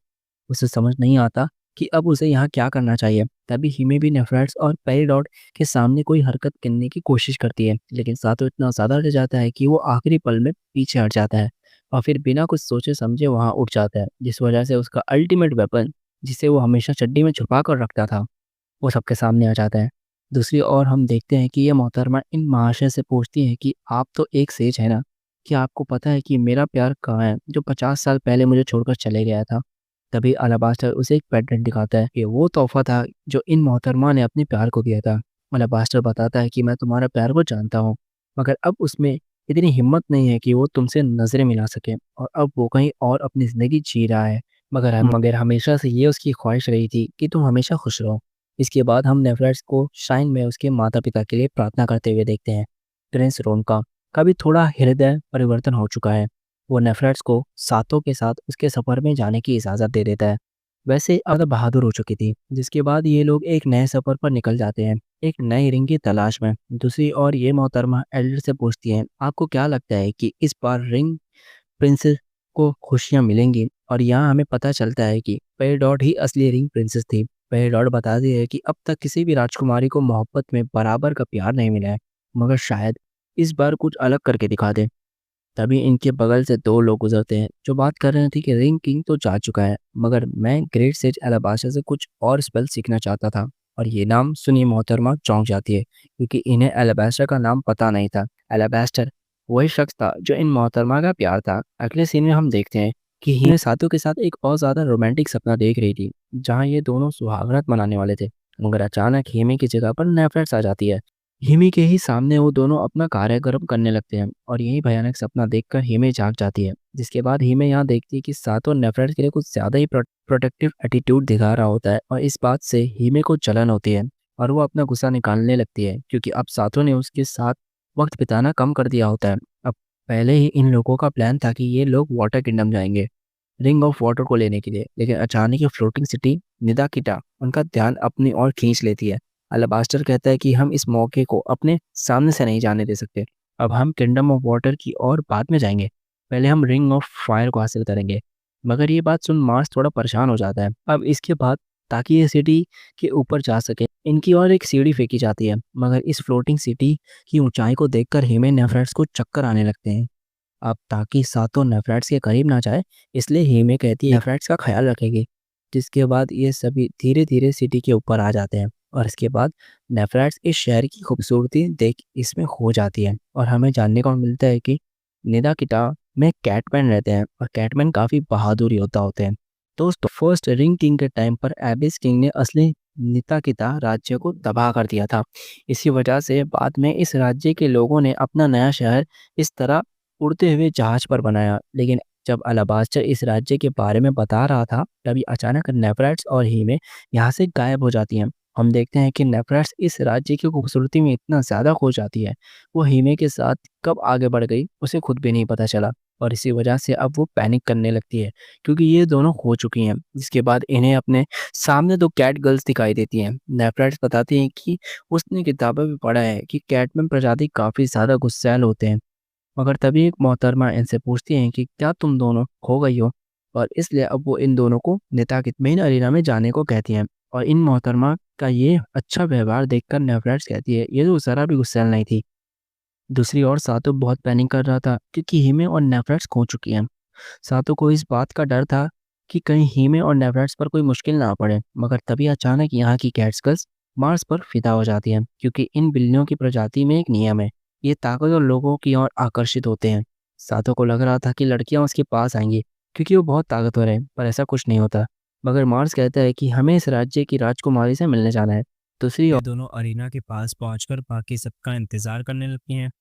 उसे समझ नहीं आता कि अब उसे यहाँ क्या करना चाहिए। तभी हिमे भी नेफराइट्स और पेरिडॉट के सामने कोई हरकत करने की कोशिश करती है, लेकिन सातो इतना ज़्यादा डर जाता है कि वो आखिरी पल में पीछे हट जाता है और फिर बिना कुछ सोचे समझे वहाँ उठ जाता है, जिस वजह से उसका अल्टीमेट वेपन, जिसे वो हमेशा चड्डी में छुपा कर रखता था, वो सबके सामने आ जाता है। दूसरी ओर हम देखते हैं कि ये मोहतरमा इन महाशय से पूछती है कि आप तो एक सेज है ना, कि आपको पता है कि मेरा प्यार कहाँ है, जो 50 साल पहले मुझे छोड़कर चले गया था। तभी अलाबास्टर उसे एक पेंडेंट दिखाता है कि वो तोहफा था जो इन मोहतरमा ने अपने प्यार को दिया था। अलाबास्टर बताता है कि मैं तुम्हारा प्यार को जानता हूँ, मगर अब उसमें इतनी हिम्मत नहीं है कि वो तुमसे नजरें मिला सके, और अब वो कहीं और अपनी जिंदगी जी रहा है। मगर हमेशा से ये उसकी ख्वाहिश रही थी कि तुम हमेशा खुश रहो। इसके बाद हम नेफराइट्स को शाइन में उसके माता पिता के लिए प्रार्थना करते हुए देखते हैं। प्रिंस रोनका का भी थोड़ा हृदय परिवर्तन हो चुका है। वो नेफराइट्स को सातों के साथ उसके सफर में जाने की इजाज़त दे देता है। वैसे अब तो बहादुर हो चुकी थी, जिसके बाद ये लोग एक नए सफर पर निकल जाते हैं, एक नई रिंग की तलाश में। दूसरी ओर ये मोहतरमा एल्डर से पूछती हैं, आपको क्या लगता है कि इस बार रिंग प्रिंसेस को खुशियां मिलेंगी? और यहाँ हमें पता चलता है कि पेरिडॉट ही असली रिंग प्रिंसेस थी। पेरिडॉट बताती है कि अब तक किसी भी राजकुमारी को मोहब्बत में बराबर का प्यार नहीं मिला है, मगर शायद इस बार कुछ अलग करके दिखा दे। तभी इनके बगल से दो लोग गुजरते हैं जो बात कर रहे थे कि रिंग किंग तो जा चुका है, मगर मैं ग्रेट सेज एलाबास्टर से कुछ और स्पेल सीखना चाहता था। और ये नाम सुनी मोहतरमा चौंक जाती है, क्योंकि इन्हें एलाबास्टर का नाम पता नहीं था। एलाबास्टर वही शख्स था जो इन मोहतरमा का प्यार था। अगले सीन में हम देखते हैं कि हिने सातों के साथ एक और ज्यादा रोमांटिक सपना देख रही थी, जहाँ ये दोनों सुहागरात मनाने वाले थे। मगर अचानक हेमे की जगह पर नेफरेट्स आ जाती है। हिमी के ही सामने वो दोनों अपना कार्यक्रम करने लगते हैं, और यही भयानक सपना देखकर हिमे जाग जाती है। जिसके बाद हिमे यहाँ देखती है कि सातो नेफरेट्स के लिए कुछ ज्यादा ही प्रोटेक्टिव एटीट्यूड दिखा रहा होता है, और इस बात से हिमे को जलन होती है और वो अपना गुस्सा निकालने लगती है, क्योंकि अब सातो ने उसके साथ वक्त बिताना कम कर दिया होता है। अब पहले ही इन लोगों का प्लान था कि ये लोग वाटर किंगडम जाएंगे रिंग ऑफ वाटर को लेने के लिए, लेकिन अचानक ये फ्लोटिंग सिटी निदाकिटा उनका ध्यान अपनी ओर खींच लेती है। अलाबास्टर कहता है कि हम इस मौके को अपने सामने से नहीं जाने दे सकते। अब हम किंगडम ऑफ वाटर की ओर बाद में जाएंगे, पहले हम रिंग ऑफ फायर को हासिल करेंगे। मगर ये बात सुन मार्स थोड़ा परेशान हो जाता है। अब इसके बाद ताकि ये सिटी के ऊपर जा सके, इनकी ओर एक सीढ़ी फेंकी जाती है, मगर इस फ्लोटिंग सिटी की ऊंचाई को देखकर हिमे नेफरेट्स को चक्कर आने लगते हैं। अब ताकि सातों नेफरेट्स के करीब ना जाए, इसलिए हिमे कहती है नेफरेट्स का ख्याल रखेगी। जिसके बाद ये सभी धीरे धीरे सिटी के ऊपर आ जाते हैं, और इसके बाद नेफरेट्स इस शहर की खूबसूरती देख इसमें खो जाती है, और हमें जानने को मिलता है कि निदाकिटा में कैटमैन रहते हैं, और कैटमैन काफ़ी बहादुर योद्धा होते हैं। दोस्तों, फर्स्ट रिंग किंग के टाइम पर एबिस किंग ने असली निताकिता राज्य को तबाह कर दिया था। इसी वजह से बाद में इस राज्य के लोगों ने अपना नया शहर इस तरह उड़ते हुए जहाज पर बनाया। लेकिन जब अलाबास्टर इस राज्य के बारे में बता रहा था, तभी अचानक नेफराइट्स और हीमे यहाँ से गायब हो जाती हैं। हम देखते हैं कि नेफराइट्स इस राज्य की खूबसूरती में इतना ज़्यादा खो जाती है, वो हीमे के साथ कब आगे बढ़ गई उसे खुद भी नहीं पता चला। और इसी वजह से अब वो पैनिक करने लगती है, क्योंकि ये दोनों खो चुकी हैं। जिसके बाद इन्हें अपने सामने दो कैट गर्ल्स दिखाई देती हैं। नेफराइट्स बताती हैं कि उसने किताबें भी पढ़ा है कि कैटमैन प्रजाति काफ़ी ज़्यादा गुस्सैल होते हैं। मगर तभी एक मोहतरमा इनसे पूछती हैं कि क्या तुम दोनों खो गई हो, और इसलिए अब वो इन दोनों को नेता की मेन अरीना में जाने को कहती हैं। और इन मोहतरमा का ये अच्छा व्यवहार देखकर नेफरेट्स कहती है ये तो ज़रा भी गुस्सैल नहीं थी। दूसरी ओर सातो बहुत पैनिक कर रहा था, क्योंकि हीमे और नेफरेट्स खो चुकी हैं। सातो को इस बात का डर था कि कहीं हीमे और नेफरेट्स पर कोई मुश्किल ना पड़े। मगर तभी अचानक यहाँ की कैट्सगर्ल्स मार्स पर फिदा हो जाती हैं, क्योंकि इन बिल्लियों की प्रजाति में एक नियम है, ये ताकतवर लोगों की ओर आकर्षित होते हैं। सातो को लग रहा था कि लड़कियां उसके पास आएंगी, क्योंकि वो बहुत ताकतवर है, पर ऐसा कुछ नहीं होता। मगर मार्स कहता है कि हमें इस राज्य की राजकुमारी से मिलने जाना है। दूसरी ओर दोनों अरीना के पास पहुंचकर बाकी सबका इंतजार करने लगती हैं,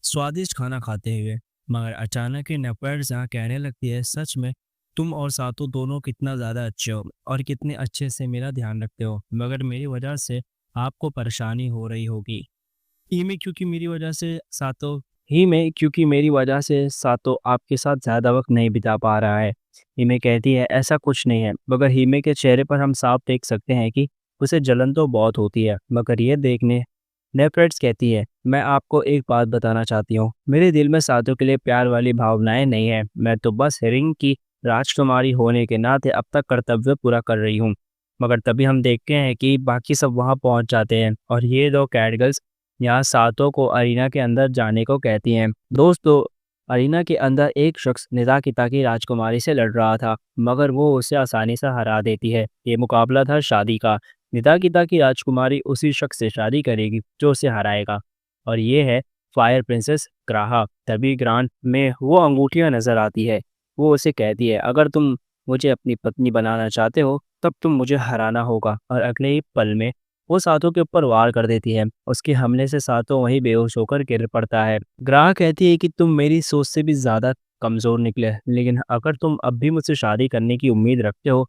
स्वादिष्ट खाना खाते हुए। मगर अचानक ही नेफर्ट्स यहाँ कहने लगती है, सच में तुम और सातो दोनों कितना ज़्यादा अच्छे हो और कितने अच्छे से मेरा ध्यान रखते हो, मगर मेरी वजह से आपको परेशानी हो रही होगी। ही में क्योंकि मेरी वजह से सातो आपके साथ ज़्यादा वक्त नहीं बिता पा रहा है। हिमे कहती है ऐसा कुछ नहीं है, मगर हिमे के चेहरे पर हम साफ देख सकते हैं कि उसे जलन तो बहुत होती है। मगर ये देखने नेफ्रेट्स कहती है, मैं आपको एक बात बताना चाहती हूँ, मेरे दिल में सातो के लिए प्यार वाली भावनाएं नहीं है। मैं तो बस रिंग की राजकुमारी होने के नाते अब तक कर्तव्य पूरा कर रही हूँ। मगर तभी हम देखते हैं कि बाकी सब वहाँ पहुँच जाते हैं और ये दो कैटगर्ल्स यहाँ सातों को अरीना के अंदर जाने को कहती हैं। दोस्तों, अरीना के अंदर एक शख्स निदाकिता की राजकुमारी से लड़ रहा था, मगर वो उसे आसानी से हरा देती है। ये मुकाबला था शादी का। निदाकिता की राजकुमारी उसी शख्स से शादी करेगी जो उसे हराएगा, और ये है फायर प्रिंसेस ग्राहा। तभी ग्रांट में वो अंगूठियां नजर आती है। वो उसे कहती है, अगर तुम मुझे अपनी पत्नी बनाना चाहते हो तब तुम मुझे हराना होगा। और अगले ही पल में वो सातों के ऊपर वार कर देती है। उसके हमले से सातों वहीं बेहोश होकर गिर पड़ता है। ग्राह कहती है कि तुम मेरी सोच से भी ज्यादा कमजोर निकले, लेकिन अगर तुम अब भी मुझसे शादी करने की उम्मीद रखते हो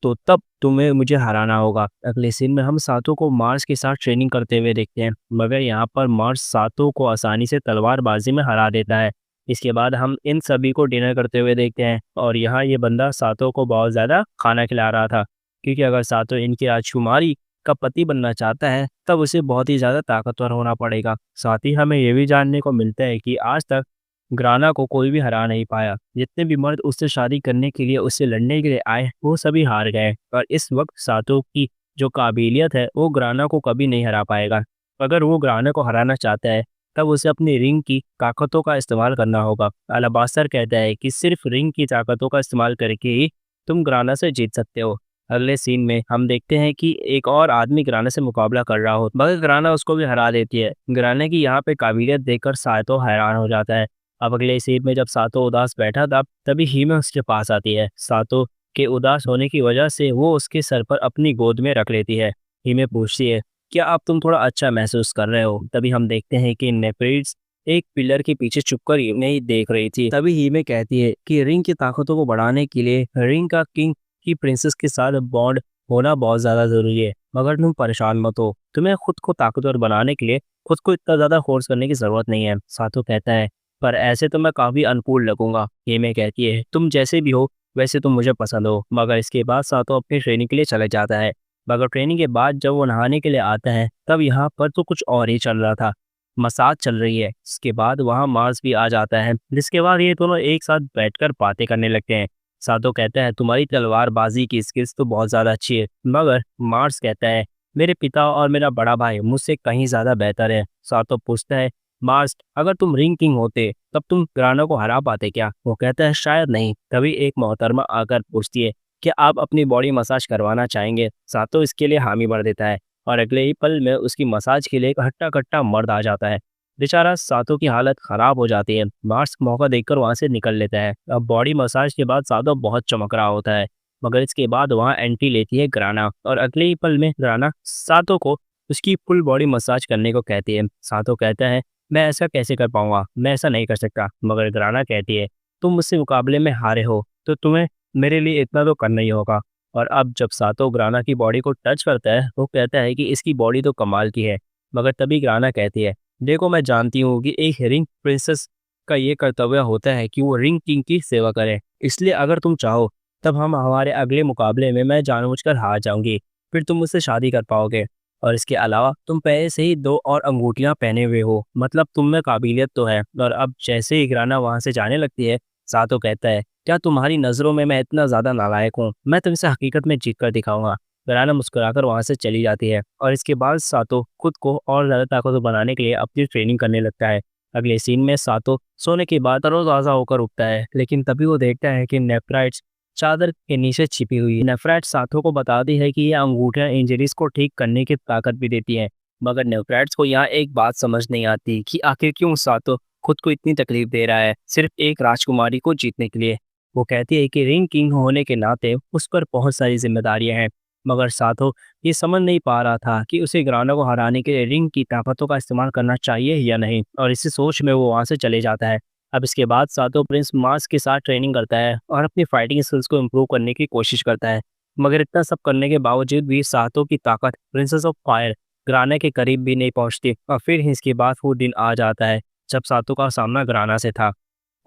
तो तब तुम्हें मुझे हराना होगा। अगले सीन में हम सातों को मार्स के साथ ट्रेनिंग करते हुए देखते हैं, मगर यहाँ पर मार्स सातों को आसानी से तलवारबाजी में हरा देता है। इसके बाद हम इन सभी को डिनर करते हुए देखते हैं, और यहाँ ये बंदा सातों को बहुत ज़्यादा खाना खिला रहा था, क्योंकि अगर सातों इनकी राजकुमारी का पति बनना चाहता है तब उसे बहुत ही ज़्यादा ताकतवर होना पड़ेगा। साथ ही हमें ये भी जानने को मिलता है कि आज तक ग्राना को कोई भी हरा नहीं पाया। जितने भी मर्द उससे शादी करने के लिए उससे लड़ने के लिए आए वो सभी हार गए, और इस वक्त सातों की जो काबिलियत है वो ग्राना को कभी नहीं हरा पाएगा। अगर वो ग्राना को हराना चाहता है तब उसे अपनी रिंग की ताकतों का इस्तेमाल करना होगा। अलाबास्टर कहता है कि सिर्फ रिंग की ताकतों का इस्तेमाल करके ही तुम ग्राना से जीत सकते हो। अगले सीन में हम देखते हैं कि एक और आदमी ग्राना से मुकाबला कर रहा हो, मगर ग्राना उसको भी हरा देती है। ग्राना की यहाँ पे काबिलियत देखकर सातों हैरान हो जाता है। अब अगले सीन में जब सातो उदास बैठा था तभी हीमे उसके पास आती है। सातो के उदास होने की वजह से वो उसके सर पर अपनी गोद में रख लेती है। हीमे पूछती है, क्या अब तुम थोड़ा अच्छा महसूस कर रहे हो? तभी हम देखते हैं कि नेफ्रिड्स एक पिलर के पीछे छुपकर हीमे ही देख रही थी। तभी हीमे कहती है कि रिंग की ताकतों को बढ़ाने के लिए रिंग का किंग की प्रिंसेस के साथ बॉन्ड होना बहुत ज्यादा जरूरी है, मगर तुम परेशान मत हो। तुम्हें खुद को ताकतवर बनाने के लिए खुद को इतना ज्यादा फोर्स करने की जरूरत नहीं है। सातो कहता है, पर ऐसे तो मैं काफी अनुकूल लगूंगा। हीमे कहती है, तुम जैसे भी हो वैसे तुम मुझे पसंद हो। मगर इसके बाद सातो अपनी ट्रेनिंग के लिए चले जाता है। मगर ट्रेनिंग के बाद जब वो नहाने के लिए आता है तब यहाँ पर तो कुछ और ही चल रहा था। मसाज चल रही है। इसके बाद वहाँ मार्स भी आ जाता है, जिसके बाद ये दोनों एक साथ बैठकर बातें करने लगते हैं। सातो कहता है, तुम्हारी तलवारबाजी की स्किल्स तो बहुत ज्यादा अच्छी है। मगर मार्स कहता है, मेरे पिता और मेरा बड़ा भाई मुझसे कहीं ज्यादा बेहतर है। सातो पूछता है, मार्स, अगर तुम रिंग किंग होते तब तुम ग्राना को हरा पाते क्या? वो कहता है, शायद नहीं। तभी एक मोहतरमा आकर पूछती है, क्या आप अपनी बॉडी मसाज करवाना चाहेंगे? सातो इसके लिए हामी भर देता है, और अगले ही पल में उसकी मसाज के लिए एक हट्टा कट्टा मर्द आ जाता है। बेचारा सातो की हालत खराब हो जाती है। मार्स मौका देखकर वहां से निकल लेता है। अब बॉडी मसाज के बाद सातो बहुत चमक रहा होता है, मगर इसके बाद वहां एंट्री लेती है ग्राना, और अगले ही पल में ग्राना सातो को उसकी फुल बॉडी मसाज करने को कहती है। सातो कहता है, मैं ऐसा कैसे कर पाऊंगा? मैं ऐसा नहीं कर सकता। मगर ग्राना कहती है, तुम मुझसे मुकाबले में हारे हो तो तुम्हें मेरे लिए इतना तो करना ही होगा। और अब जब सातो ग्राना की बॉडी को टच करता है वो कहता है कि इसकी बॉडी तो कमाल की है। मगर तभी ग्राना कहती है, देखो मैं जानती हूँ कि एक रिंग प्रिंसेस का ये कर्तव्य होता है कि वो रिंग किंग की सेवा करे, इसलिए अगर तुम चाहो तब हम हमारे अगले मुकाबले में मैं जानबूझकर हार जाऊंगी, फिर तुम मुझसे शादी कर पाओगे। और इसके अलावा तुम पहले से ही दो और अंगूठियां पहने हुए हो, मतलब तुम में काबिलियत तो है। और अब जैसे ही ग्राना वहां से जाने लगती है, सातो कहता है, क्या तुम्हारी नजरों में मैं इतना ज्यादा नालायक हूँ? मैं तुमसे हकीकत में जीत कर दिखाऊंगा। ग्राना मुस्कुराकर वहां से चली जाती है, और इसके बाद सातो खुद को और ज्यादा ताकतवर बनाने के लिए अपनी ट्रेनिंग करने लगता है। अगले सीन में सातो सोने के बाद तरोताजा होकर उठता है, लेकिन तभी वो देखता है कि नेफ्राइट्स चादर के नीचे छिपी हुई है। नेफ्राइट साथों को बताती है कि ये अंगूठियां इंजरीज को ठीक करने की ताकत भी देती हैं। मगर नेफ्राइट्स को यहाँ एक बात समझ नहीं आती कि आखिर क्यों सातो खुद को इतनी तकलीफ दे रहा है सिर्फ एक राजकुमारी को जीतने के लिए। वो कहती है कि रिंग किंग होने के नाते उस पर बहुत सारी जिम्मेदारियां हैं। मगर साथो ये समझ नहीं पा रहा था कि उसे ग्राना को हराने के लिए रिंग की ताकतों का इस्तेमाल करना चाहिए या नहीं, और इसी सोच में वो वहां से चले जाता है। अब इसके बाद सातो प्रिंस मार्स के साथ ट्रेनिंग करता है और अपनी फाइटिंग स्किल्स को इम्प्रूव करने की कोशिश करता है। मगर इतना सब करने के बावजूद भी सातो की ताकत प्रिंसेस ऑफ फायर ग्राना के करीब भी नहीं पहुंचती। और फिर इसके बाद वो दिन आ जाता है जब सातो का सामना ग्राना से था।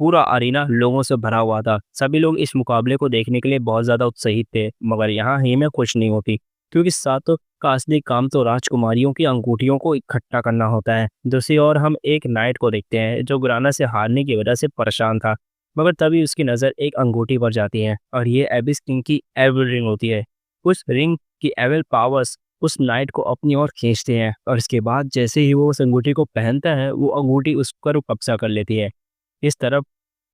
पूरा अरीना लोगों से भरा हुआ था। सभी लोग इस मुकाबले को देखने के लिए बहुत ज्यादा उत्साहित थे, मगर यहाँ हीमे खुश नहीं होती, क्योंकि सातो का असली काम तो राजकुमारियों की अंगूठियों को इकट्ठा करना होता है। दूसरी ओर हम एक नाइट को देखते हैं जो ग्राना से हारने की वजह से परेशान था, मगर तभी उसकी नज़र एक अंगूठी पर जाती है, और ये एबिस किंग की एवल रिंग होती है। उस रिंग की एविल पावर्स उस नाइट को अपनी ओर खींचते हैं और इसके बाद जैसे ही वो उस अंगूठी को पहनता है वो अंगूठी उस पर कब्जा कर लेती है। इस तरफ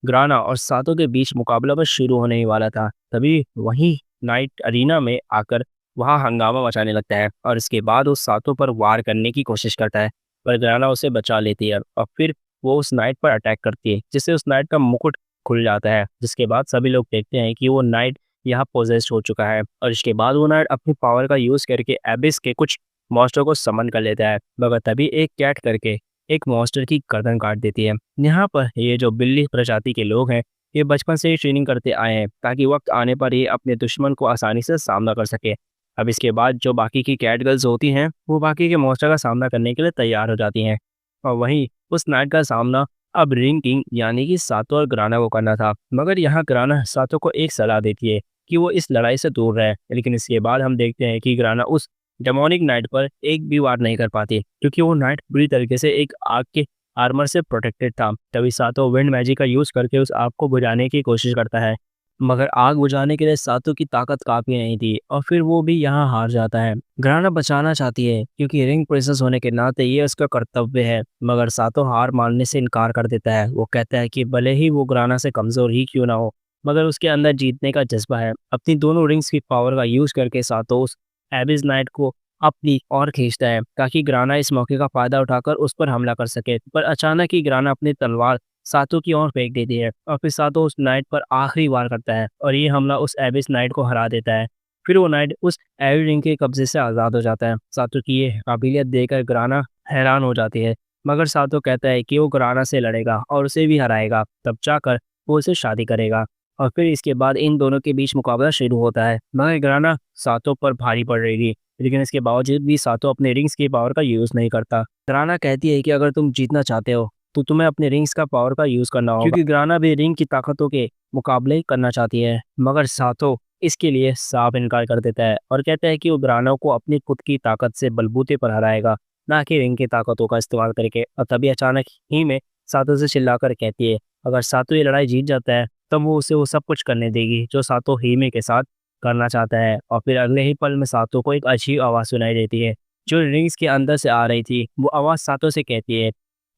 ग्राना और सातो के बीच मुकाबला बस शुरू होने ही वाला था, तभी वहीं नाइट अरीना में आकर वहाँ हंगामा मचाने लगता है और इसके बाद उस सातो पर वार करने की कोशिश करता है, पर ग्राना उसे बचा लेती है और फिर वो उस नाइट पर अटैक करती है, जिससे उस नाइट का मुकुट खुल जाता है। जिसके बाद सभी लोग देखते हैं कि वो नाइट यहाँ पोजेस्ड हो चुका है और इसके बाद वो नाइट अपनी पावर का यूज़ करके एबिस के कुछ मॉन्स्टर को समन कर लेता है, मगर तभी एक कैट करके एक मॉन्स्टर की गर्दन काट देती है। यहाँ पर ये जो बिल्ली प्रजाति के लोग हैं, ये बचपन से ही ट्रेनिंग करते आए हैं ताकि वक्त आने पर ये अपने दुश्मन को आसानी से सामना कर सके। अब इसके बाद जो बाकी की कैट गर्ल्स होती हैं, वो बाकी के मॉन्स्टर का सामना करने के लिए तैयार हो जाती हैं और वहीं उस नाइट का सामना अब रिंग किंग यानी कि सातो और ग्राना को करना था, मगर यहाँ ग्राना सातो को एक सलाह देती है कि वो इस लड़ाई से दूर रहे। लेकिन इसके बाद हम देखते हैं कि ग्राना उस डेमोनिक नाइट पर एक भी वार नहीं कर पाती क्योंकि वो नाइट पूरी तरीके से एक आग के आर्मर से प्रोटेक्टेड था। तभी सातो विंड मैजिक का यूज करके उस आग को बुझाने की कोशिश करता है, मगर आग बुझाने के लिए सातो की ताकत काफी नहीं थी और फिर वो भी यहाँ हार जाता है। ग्राना बचाना चाहती है क्योंकि रिंग प्रिंसेस होने के नाते ये उसका कर्तव्य है, मगर सातो हार मानने से इनकार कर देता है। वो कहता है कि भले ही वो ग्राना से कमजोर ही क्यों ना हो, मगर उसके अंदर जीतने का जज्बा है। अपनी दोनों रिंग्स की पावर का यूज करके सातो उस एबिस नाइट को अपनी ओर खींचता है ताकि ग्राना इस मौके का फायदा उठाकर उस पर हमला कर सके, पर अचानक ही ग्राना अपनी तलवार सातो की ओर फेंक देती है और फिर सातो उस नाइट पर आखिरी वार करता है और ये हमला उस एबिस नाइट को हरा देता है। फिर वो नाइट उस एविल रिंग के कब्जे से आज़ाद हो जाता है। सातो की ये काबिलियत देखकर ग्राना हैरान हो जाती है, मगर सातो कहता है कि वो ग्राना से लड़ेगा और उसे भी हराएगा, तब जाकर वो उसे शादी करेगा। और फिर इसके बाद इन दोनों के बीच मुकाबला शुरू होता है, मगर ग्राना सातो पर भारी पड़ रही थी, लेकिन इसके बावजूद भी सातो अपने रिंग्स की पावर का यूज़ नहीं करता। ग्राना कहती है कि अगर तुम जीतना चाहते हो तो तुम्हें अपने रिंग्स का पावर का यूज़ करना होगा, क्योंकि ग्राना भी रिंग की ताकतों के मुकाबले करना चाहती है, मगर सातो इसके लिए साफ इनकार कर देता है और कहता है कि वो ग्राना को अपनी खुद की ताकत से बलबूते पर हराएगा, ना कि रिंग की ताकतों का इस्तेमाल करके। और तभी अचानक ही में सातो से चिल्लाकर कहती है अगर सातो ये लड़ाई जीत जाता है तब वो उसे वो सब कुछ करने देगी जो सातो हीमे के साथ करना चाहता है। और फिर अगले ही पल में सातो को एक अजीब आवाज़ सुनाई देती है जो रिंग्स के अंदर से आ रही थी। वो आवाज़ सातो से कहती है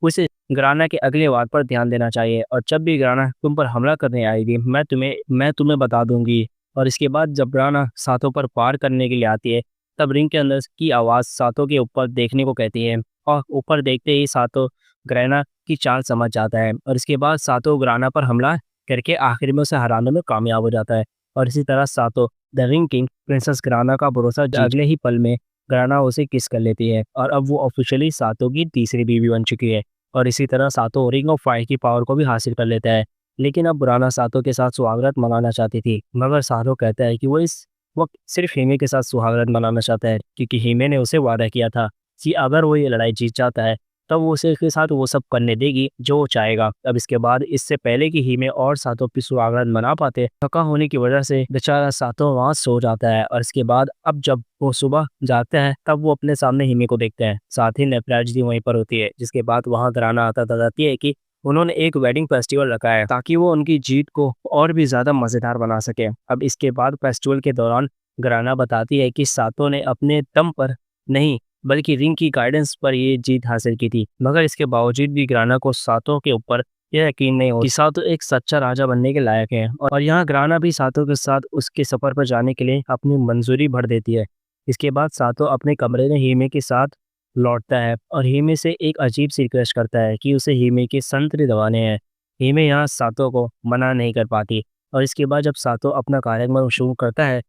उसे ग्राना के अगले वार पर ध्यान देना चाहिए और जब भी ग्राना तुम पर हमला करने आएगी मैं तुम्हें बता दूंगी। और इसके बाद जब ग्राना सातो पर वार करने के लिए आती है तब रिंग के अंदर की आवाज़ सातो के ऊपर देखने को कहती है और ऊपर देखते ही सातो ग्राना की चाल समझ जाता है और इसके बाद सातो ग्राना पर हमला करके आखिर में उसे हराने में कामयाब हो जाता है। और इसी तरह सातो द रिंग किंग प्रिंसेस ग्राना का भरोसा अगले ही पल में ग्राना उसे किस कर लेती है और अब वो ऑफिशियली सातो की तीसरी बीवी बन चुकी है। और इसी तरह सातो रिंग ऑफ फायर की पावर को भी हासिल कर लेता है, लेकिन अब ग्राना सातो के साथ सुहागरात मनाना चाहती थी, मगर सातो कहता है कि वो इस वक्त सिर्फ हीमे के साथ सुहागरात मनाना चाहता है क्योंकि हीमे ने उसे वादा किया था कि अगर वो ये लड़ाई जीत जाता है तब वो उसे के साथ वो सब करने देगी जो वो चाहेगा। अब इसके बाद इससे पहले कि हीमे और सातो की सुहागरात मना पाते, थका होने की वजह से बेचारा सातो वहाँ सो जाता है और इसके बाद अब जब वो सुबह जाता है तब वो अपने सामने हीमे को देखते हैं, साथ ही नेफ्राइज भी वहीं पर होती है। जिसके बाद वहाँ ग्राना आता बताती है कि उन्होंने एक वेडिंग फेस्टिवल रखा है ताकि वो उनकी जीत को और भी ज्यादा मजेदार बना सके। अब इसके बाद फेस्टिवल के दौरान ग्राना बताती है कि सातो ने अपने दम पर नहीं बल्कि रिंग की गाइडेंस पर ये जीत हासिल की थी, मगर इसके बावजूद भी ग्राना को सातो के ऊपर यह यकीन नहीं हो कि सातो एक सच्चा राजा बनने के लायक है। और यहाँ ग्राना भी सातो के साथ उसके सफर पर जाने के लिए अपनी मंजूरी भर देती है। इसके बाद सातो अपने कमरे में हीमे के साथ लौटता है और हीमे से एक अजीब सी रिक्वेस्ट करता है कि उसे हीमे के संतरे दबाने हैं। हीमे यहाँ सातो को मना नहीं कर पाती और इसके बाद जब सातो अपना कार्यक्रम शुरू करता है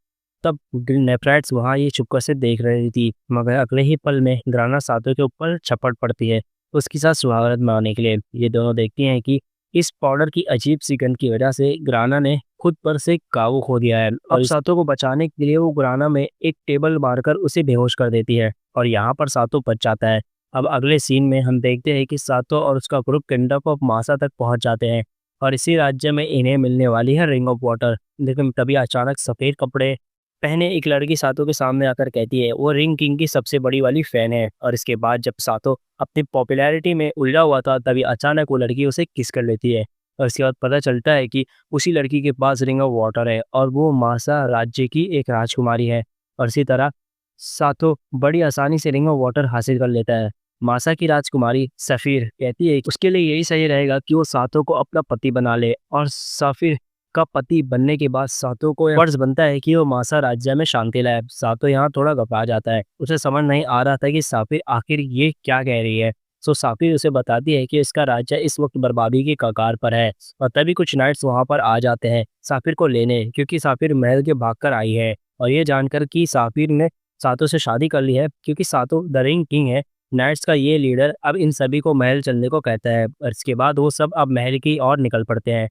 तब नेफ्राइट्स वहाँ ये चुपकर से देख रही थी, मगर अगले ही पल में ग्राना सातो के ऊपर झपट पड़ती है उसके साथ सुहागरात मनाने के लिए। ये दोनों देखती हैं कि इस पाउडर की अजीब सी गंध की वजह से ग्राना ने खुद पर से काबू खो दिया है। अब सातो को बचाने के लिए वो ग्राना में एक टेबल मारकर उसे बेहोश कर देती है और यहाँ पर सातो बच जाता है। अब अगले सीन में हम देखते हैं कि सातो और उसका ग्रुप किंगडम ऑफ मासा तक पहुंच जाते हैं और इसी राज्य में इन्हें मिलने वाली है रिंग ऑफ वाटर। लेकिन तभी अचानक सफ़ेद कपड़े पहने एक लड़की सातो के सामने आकर कहती है वो रिंग किंग की सबसे बड़ी वाली फैन है। और इसके बाद जब सातो अपनी पॉपुलैरिटी में उलझा हुआ था तभी अचानक वो लड़की उसे किस कर लेती है और इसके बाद पता चलता है कि उसी लड़की के पास रिंग ऑफ वाटर है और वो मासा राज्य की एक राजकुमारी है। और इसी तरह सातो बड़ी आसानी से रिंग ऑफ वाटर हासिल कर लेता है। मासा की राजकुमारी सफीर कहती है कि उसके लिए यही सही रहेगा कि वो सातो को अपना पति बना ले, और सफीर का पति बनने के बाद सातो को यह फर्ज बनता है कि वो मासा राज्य में शांति लाए। सातो यहाँ थोड़ा घबरा जाता है, उसे समझ नहीं आ रहा था कि साफिर आखिर ये क्या कह रही है। सो साफिर उसे बताती है कि इसका राज्य इस वक्त बर्बादी की कगार पर है, और तभी कुछ नाइट्स वहां पर आ जाते हैं साफिर को लेने, क्योंकि साफिर महल के भागकर आई है। और ये जानकर कि साफिर ने सातो से शादी कर ली है, क्योंकि सातो द रिंग किंग है, नाइट्स का ये लीडर अब इन सभी को महल चलने को कहता है। और इसके बाद वो सब अब महल की ओर निकल पड़ते हैं,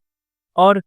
और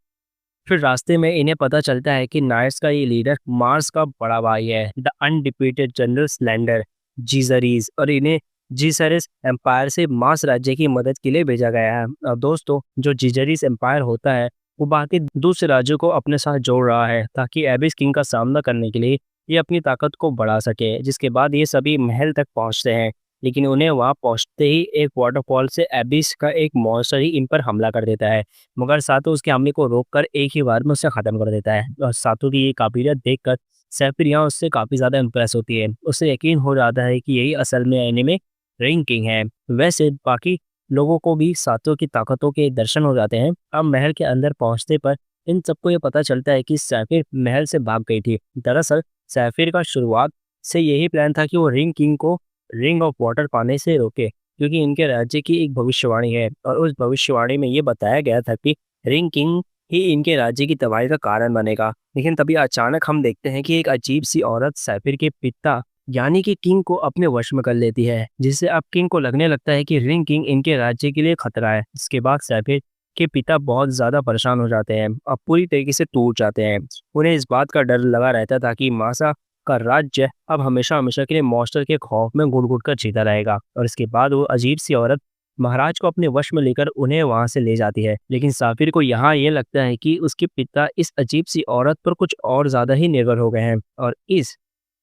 फिर रास्ते में इन्हें पता चलता है कि नाइट्स का ये लीडर मार्स का बड़ा भाई है, द अनडिप्यूटेड जनरल स्लेंडर जीजरीज, और इन्हें जीसरिस एम्पायर से मार्स राज्य की मदद के लिए भेजा गया है। अब दोस्तों, जो जीजरीस एम्पायर होता है वो बाकी दूसरे राज्यों को अपने साथ जोड़ रहा है, ताकि एबिस किंग का सामना करने के लिए ये अपनी ताकत को बढ़ा सके। जिसके बाद ये सभी महल तक पहुंचते हैं, लेकिन उन्हें वहां पहुंचते ही एक वाटरफॉल से एबिस का एक मॉन्स्टर ही इन पर हमला कर देता है, मगर सातो उसके हमले को रोककर एक ही बार में उसे खत्म कर देता है। और सातो की ये काबिलियत देखकर सैफिर यहाँ उससे काफी ज्यादा इम्प्रेस होती है। उसे यकीन हो जाता है कि यही असल में एनीमे रिंग किंग है। वैसे बाकी लोगों को भी सातो की ताकतों के दर्शन हो जाते हैं। अब महल के अंदर पहुंचते पर इन सबको ये पता चलता है कि सैफिर महल से भाग गई थी। दरअसल सैफिर का शुरुआत से यही प्लान था कि वो रिंग किंग को रिंग ऑफ वाटर पाने से रोके, क्योंकि इनके राज्य की एक भविष्यवाणी है, और उस भविष्यवाणी में ये बताया गया था कि रिंग किंग ही इनके राज्य की तबाही का कारण बनेगा। लेकिन तभी अचानक हम देखते हैं कि एक अजीब सी औरत सैफिर के पिता यानी कि किंग को अपने वश में कर लेती है, जिससे अब किंग को लगने लगता है कि रिंग किंग इनके राज्य के लिए खतरा है। इसके बाद सैफिर के पिता बहुत ज्यादा परेशान हो जाते हैं, अब पूरी तरीके से टूट जाते हैं। उन्हें इस बात का डर लगा रहता था कि मासा का राज्य अब हमेशा हमेशा के लिए मॉन्स्टर के खौफ में घुट घुट कर जीता रहेगा। और इसके बाद वो अजीब सी औरत महाराज को अपने वश में लेकर उन्हें वहां से ले जाती है। लेकिन साफिर को यहाँ ये लगता है कि उसके पिता इस अजीब सी औरत पर कुछ और ज्यादा ही निर्भर हो गए हैं, और इस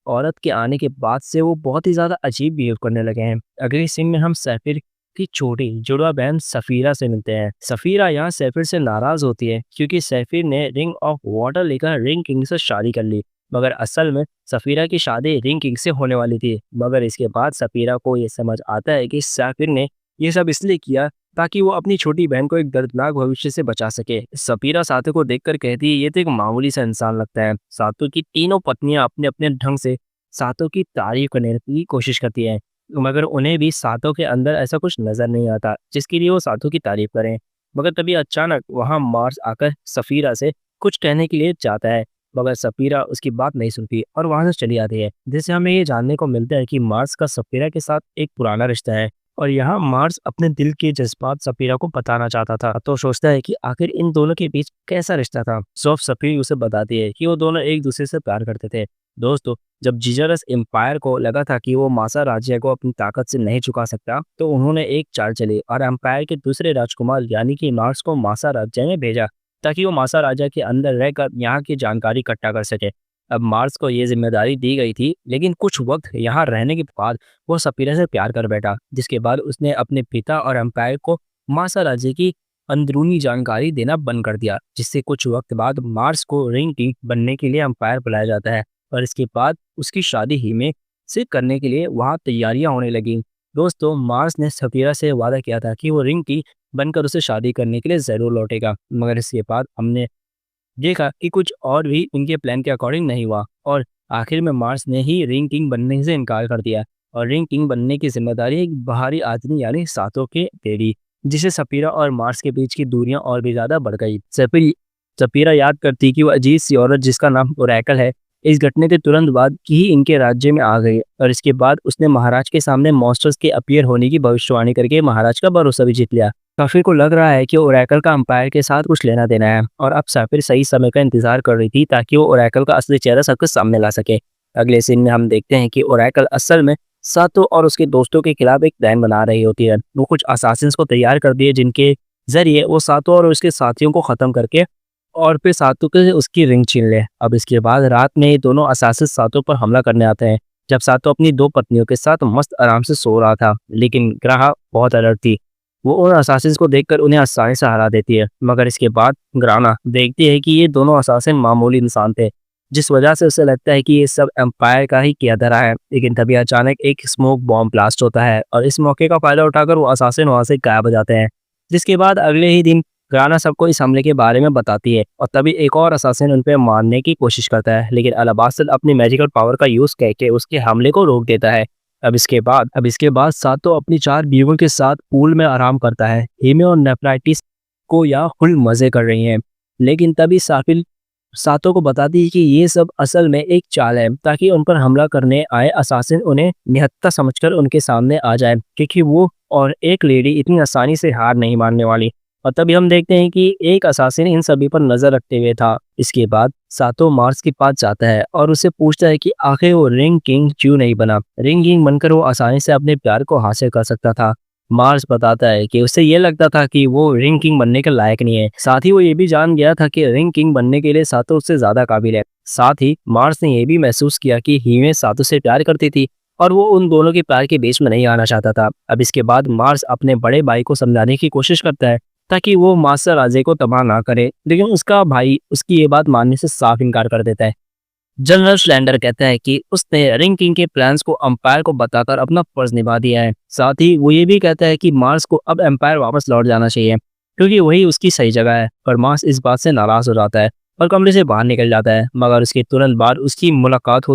औरत के आने के बाद से वो बहुत ही ज्यादा अजीब बिहेव करने लगे हैं। अगले सीन में हम सैफिर की छोटी जुड़वा बहन सफीरा से मिलते हैं। सफीरा यहाँ सैफिर से नाराज होती है, क्योंकि सैफिर ने रिंग ऑफ वाटर लेकर रिंग किंग से शादी कर ली, मगर असल में सफीरा की शादी रिंग किंग से होने वाली थी। मगर इसके बाद सफीरा को ये समझ आता है कि सैफिर ने ये सब इसलिए किया ताकि वो अपनी छोटी बहन को एक दर्दनाक भविष्य से बचा सके। सफीरा सातो को देखकर कहती है, ये तो एक मामूली सा इंसान लगता है। सातो की तीनों पत्नियां अपने अपने ढंग से सातो की तारीफ करने की कोशिश करती हैं, मगर उन्हें भी सातो के अंदर ऐसा कुछ नजर नहीं आता जिसके लिए वो सातो की तारीफ करें। मगर तभी अचानक वहां मार्स आकर सफीरा से कुछ कहने के लिए चाहता है, मगर सफीरा उसकी बात नहीं सुनती और वहां से चली आती है, जिससे हमें ये जानने को मिलता है कि मार्स का सफीरा के साथ एक पुराना रिश्ता है। और यहाँ मार्स अपने दिल के जज्बात सफीरा को बताना चाहता था, तो सोचता है कि आखिर इन दोनों के बीच कैसा रिश्ता था। सो सफीर उसे बताती है कि वो दोनों एक दूसरे से प्यार करते थे। दोस्तों, जब जीजरस एम्पायर को लगा था कि वो मासा राज्य को अपनी ताकत से नहीं चुका सकता, तो उन्होंने एक चाल चली और एम्पायर के दूसरे राजकुमार यानी कि मार्स को मासा राज्य में भेजा, ताकि वो मासा राज्य के अंदर रहकर यहाँ की जानकारी इकट्ठा कर सके। अब मार्स को ये जिम्मेदारी दी गई थी, लेकिन कुछ वक्त यहाँ रहने के बाद वो सफीरा से प्यार कर बैठा, जिसके बाद उसने अपने पिता और एम्पायर को मासा राज्य की अंदरूनी जानकारी देना बंद कर दिया, जिससे कुछ वक्त बाद मार्स को रिंग किंग बनने के लिए एम्पायर बुलाया जाता है, और इसके बाद उसकी शादी ही में से करने के लिए वहाँ तैयारियां होने लगी। दोस्तों, मार्स ने सफीरा से वादा किया था कि वो रिंग किंग बनकर उसे शादी करने के लिए जरूर लौटेगा, मगर इसके बाद हमने देखा कि कुछ और भी उनके प्लान के अकॉर्डिंग नहीं हुआ, और आखिर में मार्स ने ही रिंग किंग बनने से इनकार कर दिया, और रिंग किंग बनने की जिम्मेदारी एक बाहरी आदमी यानी सातो के दे दी, जिससे सफीरा और मार्स के बीच की दूरियां और भी ज्यादा बढ़ गई। सफीरा याद करती कि वो अजीब सी औरत जिसका नाम ओरेकल है, इस घटने के तुरंत बाद ही इनके राज्य में आ गई, और इसके बाद उसने महाराज के सामने मॉन्स्टर्स के अपीयर होने की भविष्यवाणी करके महाराज का भरोसा भी जीत लिया। सफीर को लग रहा है कि ओरेकल का एम्पायर के साथ कुछ लेना देना है, और अब सफीर सही समय का इंतजार कर रही थी ताकि वो ओरेकल का असली चेहरा सबके सामने ला सके। अगले सीन में हम देखते हैं कि ओरेकल असल में सातो और उसके दोस्तों के खिलाफ एक प्लान बना रही होती है। वो कुछ असासिन्स को तैयार कर दिए, जिनके जरिए वो सातो और उसके साथियों को खत्म करके और फिर सातो के उसकी रिंग छीन ले। अब इसके बाद रात में ये दोनों असासिन सातो पर हमला करने आते हैं, जब सातो अपनी दो पत्नियों के साथ मस्त आराम से सो रहा था, लेकिन ग्राहा बहुत अलर्ट थी। वो उन असासिन्स को देखकर उन्हें आसानी से हरा देती है, मगर इसके बाद ग्राना देखती है कि ये दोनों असासिन मामूली इंसान थे, जिस वजह से उसे लगता है कि ये सब एम्पायर का ही किया धरा है। लेकिन तभी अचानक एक स्मोक बॉम्ब ब्लास्ट होता है और इस मौके का फायदा उठाकर वो असासिन वहां से गायब हो जाते हैं। जिसके बाद अगले ही दिन ग्राना सबको इस हमले के बारे में बताती है और तभी एक और असासिन उन पे मारने की कोशिश करता है, लेकिन अलाबास्टन अपनी मैजिकल पावर का यूज करके उसके हमले को रोक देता है। अब इसके बाद सातो अपनी 4 बीवियों के साथ पूल में आराम करता है। हेमे और नेफ्राइटिस को यहाँ फुल मजे कर रही हैं। लेकिन तभी साफिल सातो को बताती है कि ये सब असल में एक चाल है ताकि उन पर हमला करने आए असासिन उन्हें निहत्था समझकर उनके सामने आ जाए, क्योंकि वो और एक लेडी इतनी आसानी से हार नहीं मानने वाली। और तभी हम देखते हैं कि एक असासिन इन सभी पर नजर रखते हुए था। इसके बाद सातो मार्स के पास जाता है और उससे पूछता है कि आखिर वो रिंग किंग क्यों नहीं बना। रिंग किंग बनकर वो आसानी से अपने प्यार को हासिल कर सकता था। मार्स बताता है कि उसे ये लगता था कि वो रिंग किंग बनने के लायक नहीं है। साथ ही वो ये भी जान गया था कि रिंग किंग बनने के लिए सातो उससे ज्यादा काबिल है। साथ ही मार्स ने यह भी महसूस किया कि हीमे सातो से प्यार करती थी और वो उन दोनों के प्यार के बीच में नहीं आना चाहता था। अब इसके बाद मार्स अपने बड़े भाई को समझाने की कोशिश करता है ताकि वो मास्टर राजे को तबाह ना करे, लेकिन उसका भाई उसकी ये बात मानने से साफ इनकार कर देता है। जनरल स्लैंडर कहता है कि उसने रिंग किंग के प्लान्स को अंपायर को बताकर अपना फर्ज निभा दिया है। साथ ही वो ये भी कहता है कि मार्स को अब एम्पायर वापस लौट जाना चाहिए क्योंकि वही उसकी सही जगह है। पर मार्स इस बात से नाराज हो जाता है और कमरे से बाहर निकल जाता है। मगर उसके तुरंत बाद उसकी मुलाकात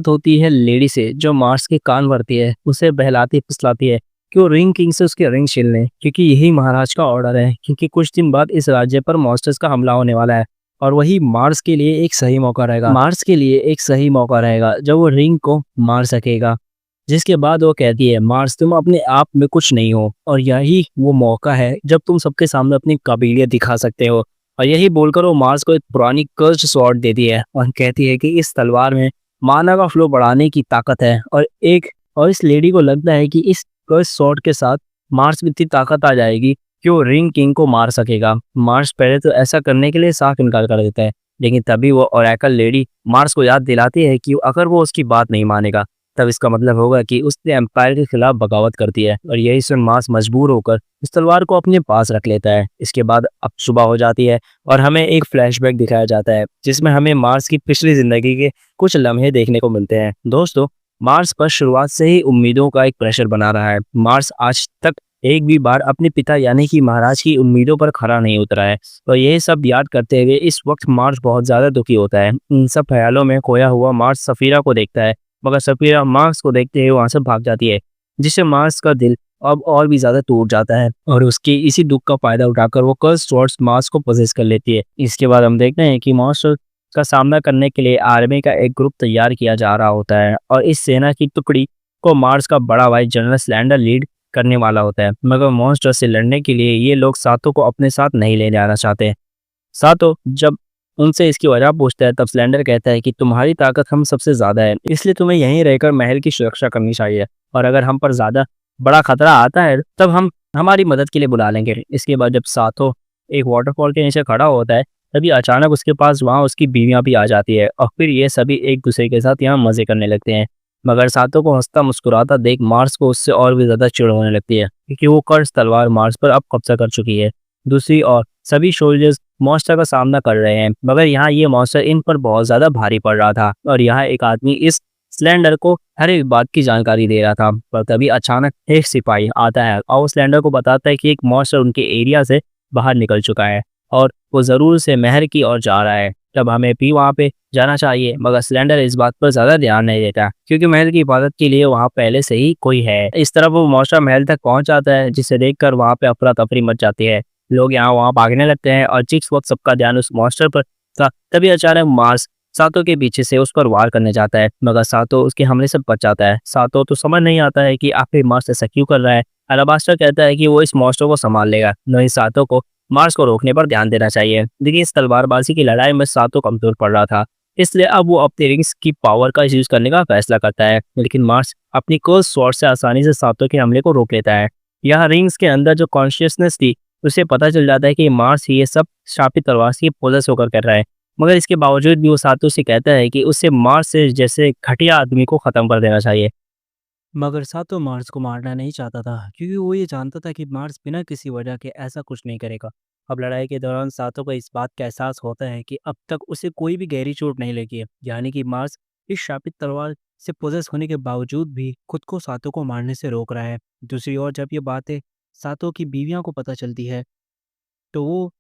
होती है लेडी से, जो मार्स के कान भरती है, उसे बहलाती फुसलाती है कि वो रिंग किंग से उसके रिंग छीन लें, क्योंकि यही महाराज का ऑर्डर है, क्योंकि कुछ दिन बाद इस राज्य पर मॉन्स्टर्स का हमला होने वाला है और वही मार्स के लिए एक सही मौका रहेगा जब वो रिंग को मार सकेगा। जिसके बाद वो कहती है, मार्स तुम अपने आप में कुछ नहीं हो और यही वो मौका है जब तुम सबके सामने अपनी काबिलियत दिखा सकते हो। और यही बोलकर वो मार्स को एक पुरानी कर्स्ड स्वॉर्ड देती है और कहती है कि इस तलवार में माना का फ्लो बढ़ाने की ताकत है और इस लेडी को लगता है कि इस कर्स्ड स्वॉर्ड के साथ मार्स में इतनी ताकत आ जाएगी कि वो रिंग किंग को मार सकेगा। मार्स पहले तो ऐसा करने के लिए साफ इनकार कर देता है, लेकिन तभी वो ओरेकल लेडी मार्स को याद दिलाती है कि अगर वो उसकी बात नहीं मानेगा तब इसका मतलब होगा कि उसने एम्पायर के खिलाफ बगावत कर दी है। और यही सुन मार्स मजबूर होकर इस तलवार को अपने पास रख लेता है। इसके बाद अब सुबह हो जाती है और हमें एक फ्लैशबैक दिखाया जाता है जिसमें हमें मार्स की पिछली जिंदगी के कुछ लम्हे देखने को मिलते हैं। दोस्तों, मार्स पर शुरुआत से ही उम्मीदों का एक प्रेशर बना रहा है। मार्स आज तक एक भी बार अपने पिता यानी कि महाराज की उम्मीदों पर खरा नहीं उतरा है। तो यह सब याद करते हुए इस वक्त मार्स बहुत ज्यादा दुखी होता है। इन सब ख्यालों में खोया हुआ मार्स सफीरा को देखता है, मगर सफीरा मार्स को देखते हुए वहां से भाग जाती है, जिससे मार्स का दिल अब और भी ज्यादा टूट जाता है और उसके इसी दुख का फायदा उठाकर वो कर्स स्वॉर्ड्स मार्स को पोजेस कर लेती है। इसके बाद हम देखते हैं कि मार्स का सामना करने के लिए आर्मी का एक ग्रुप तैयार किया जा रहा होता है और इस सेना की टुकड़ी को मार्स का बड़ा भाई जनरल स्लैंडर लीड करने वाला होता है। मगर मॉन्स्टर से लड़ने के लिए ये लोग सातो को अपने साथ नहीं ले जाना चाहते। सातो जब उनसे इसकी वजह पूछता है तब स्लेंडर कहता है कि तुम्हारी ताकत हम सबसे ज्यादा है, इसलिए तुम्हें यहीं रहकर महल की सुरक्षा करनी चाहिए और अगर हम पर ज्यादा बड़ा खतरा आता है तब हम हमारी मदद के लिए बुला लेंगे। इसके बाद जब सातो एक वाटरफॉल के नीचे खड़ा होता है तभी अचानक उसके पास वहाँ उसकी बीवियां भी आ जाती है और फिर ये सभी एक दूसरे के साथ यहाँ मजे करने लगते हैं। मगर सातो को हंसता मुस्कुराता देख मार्स को उससे और भी ज्यादा चिढ़ होने लगती है, क्योंकि वो कर्ज तलवार मार्स पर अब कब्जा कर चुकी है। दूसरी ओर सभी सोल्जर्स मॉन्स्टर का सामना कर रहे हैं, मगर यहाँ ये मॉन्स्टर इन पर बहुत ज्यादा भारी पड़ रहा था और यहाँ एक आदमी इस स्लेंडर को हर एक बात की जानकारी दे रहा था। पर तभी अचानक एक सिपाही आता है और स्लेंडर को बताता है कि एक मॉन्स्टर उनके एरिया से बाहर निकल चुका है और वो जरूर से महर की ओर जा रहा है। तब हमें भी वहाँ पे जाना चाहिए, मगर सिलेंडर इस बात पर ज्यादा ध्यान नहीं देता क्योंकि महल की हिफाजत के लिए वहाँ पहले से ही कोई है। इस तरह वो मॉन्स्टर महल तक पहुंच जाता है, जिसे देखकर वहाँ पे अफरा तफरी मच जाती है। लोग यहाँ वहाँ भागने लगते हैं और जिस वक्त सबका ध्यान उस मॉन्स्टर पर था तभी अचानक मार्स सातो के पीछे से उस पर वार करने जाता है, मगर सातो उसके हमले से बच जाता है। सातो तो समझ नहीं आता है कि आखिर मार्स ऐसा क्यों कर रहा है। अलाबास्टर कहता है कि वो इस मॉन्स्टर को संभाल लेगा, नहीं सातो को मार्स को रोकने पर ध्यान देना चाहिए। लेकिन इस तलवारबाजी की लड़ाई में सातो कमजोर पड़ रहा था, इसलिए अब वो अपने रिंग्स की पावर का यूज करने का फैसला करता है। लेकिन मार्स अपनी कर्स स्वॉर्ड से आसानी से सातो के हमले को रोक लेता है। यहाँ रिंग्स के अंदर जो कॉन्शियसनेस थी उसे पता चल जाता है कि मार्स ये सब शापित तलवार से पोजेस होकर कर रहा है, मगर इसके बावजूद भी वो सातो से कहता है कि उसे मार्स से जैसे घटिया आदमी को खत्म कर देना चाहिए। मगर सातो मार्स को मारना नहीं चाहता था क्योंकि वो ये जानता था कि मार्स बिना किसी वजह के ऐसा कुछ नहीं करेगा। अब लड़ाई के दौरान सातो को इस बात का एहसास होता है कि अब तक उसे कोई भी गहरी चोट नहीं लगी है, यानी कि मार्स इस शापित तलवार से पोजेस होने के बावजूद भी खुद को सातो को मारने से रोक रहा है। दूसरी ओर जब ये बातें सातो की बीवियों को पता चलती है, तो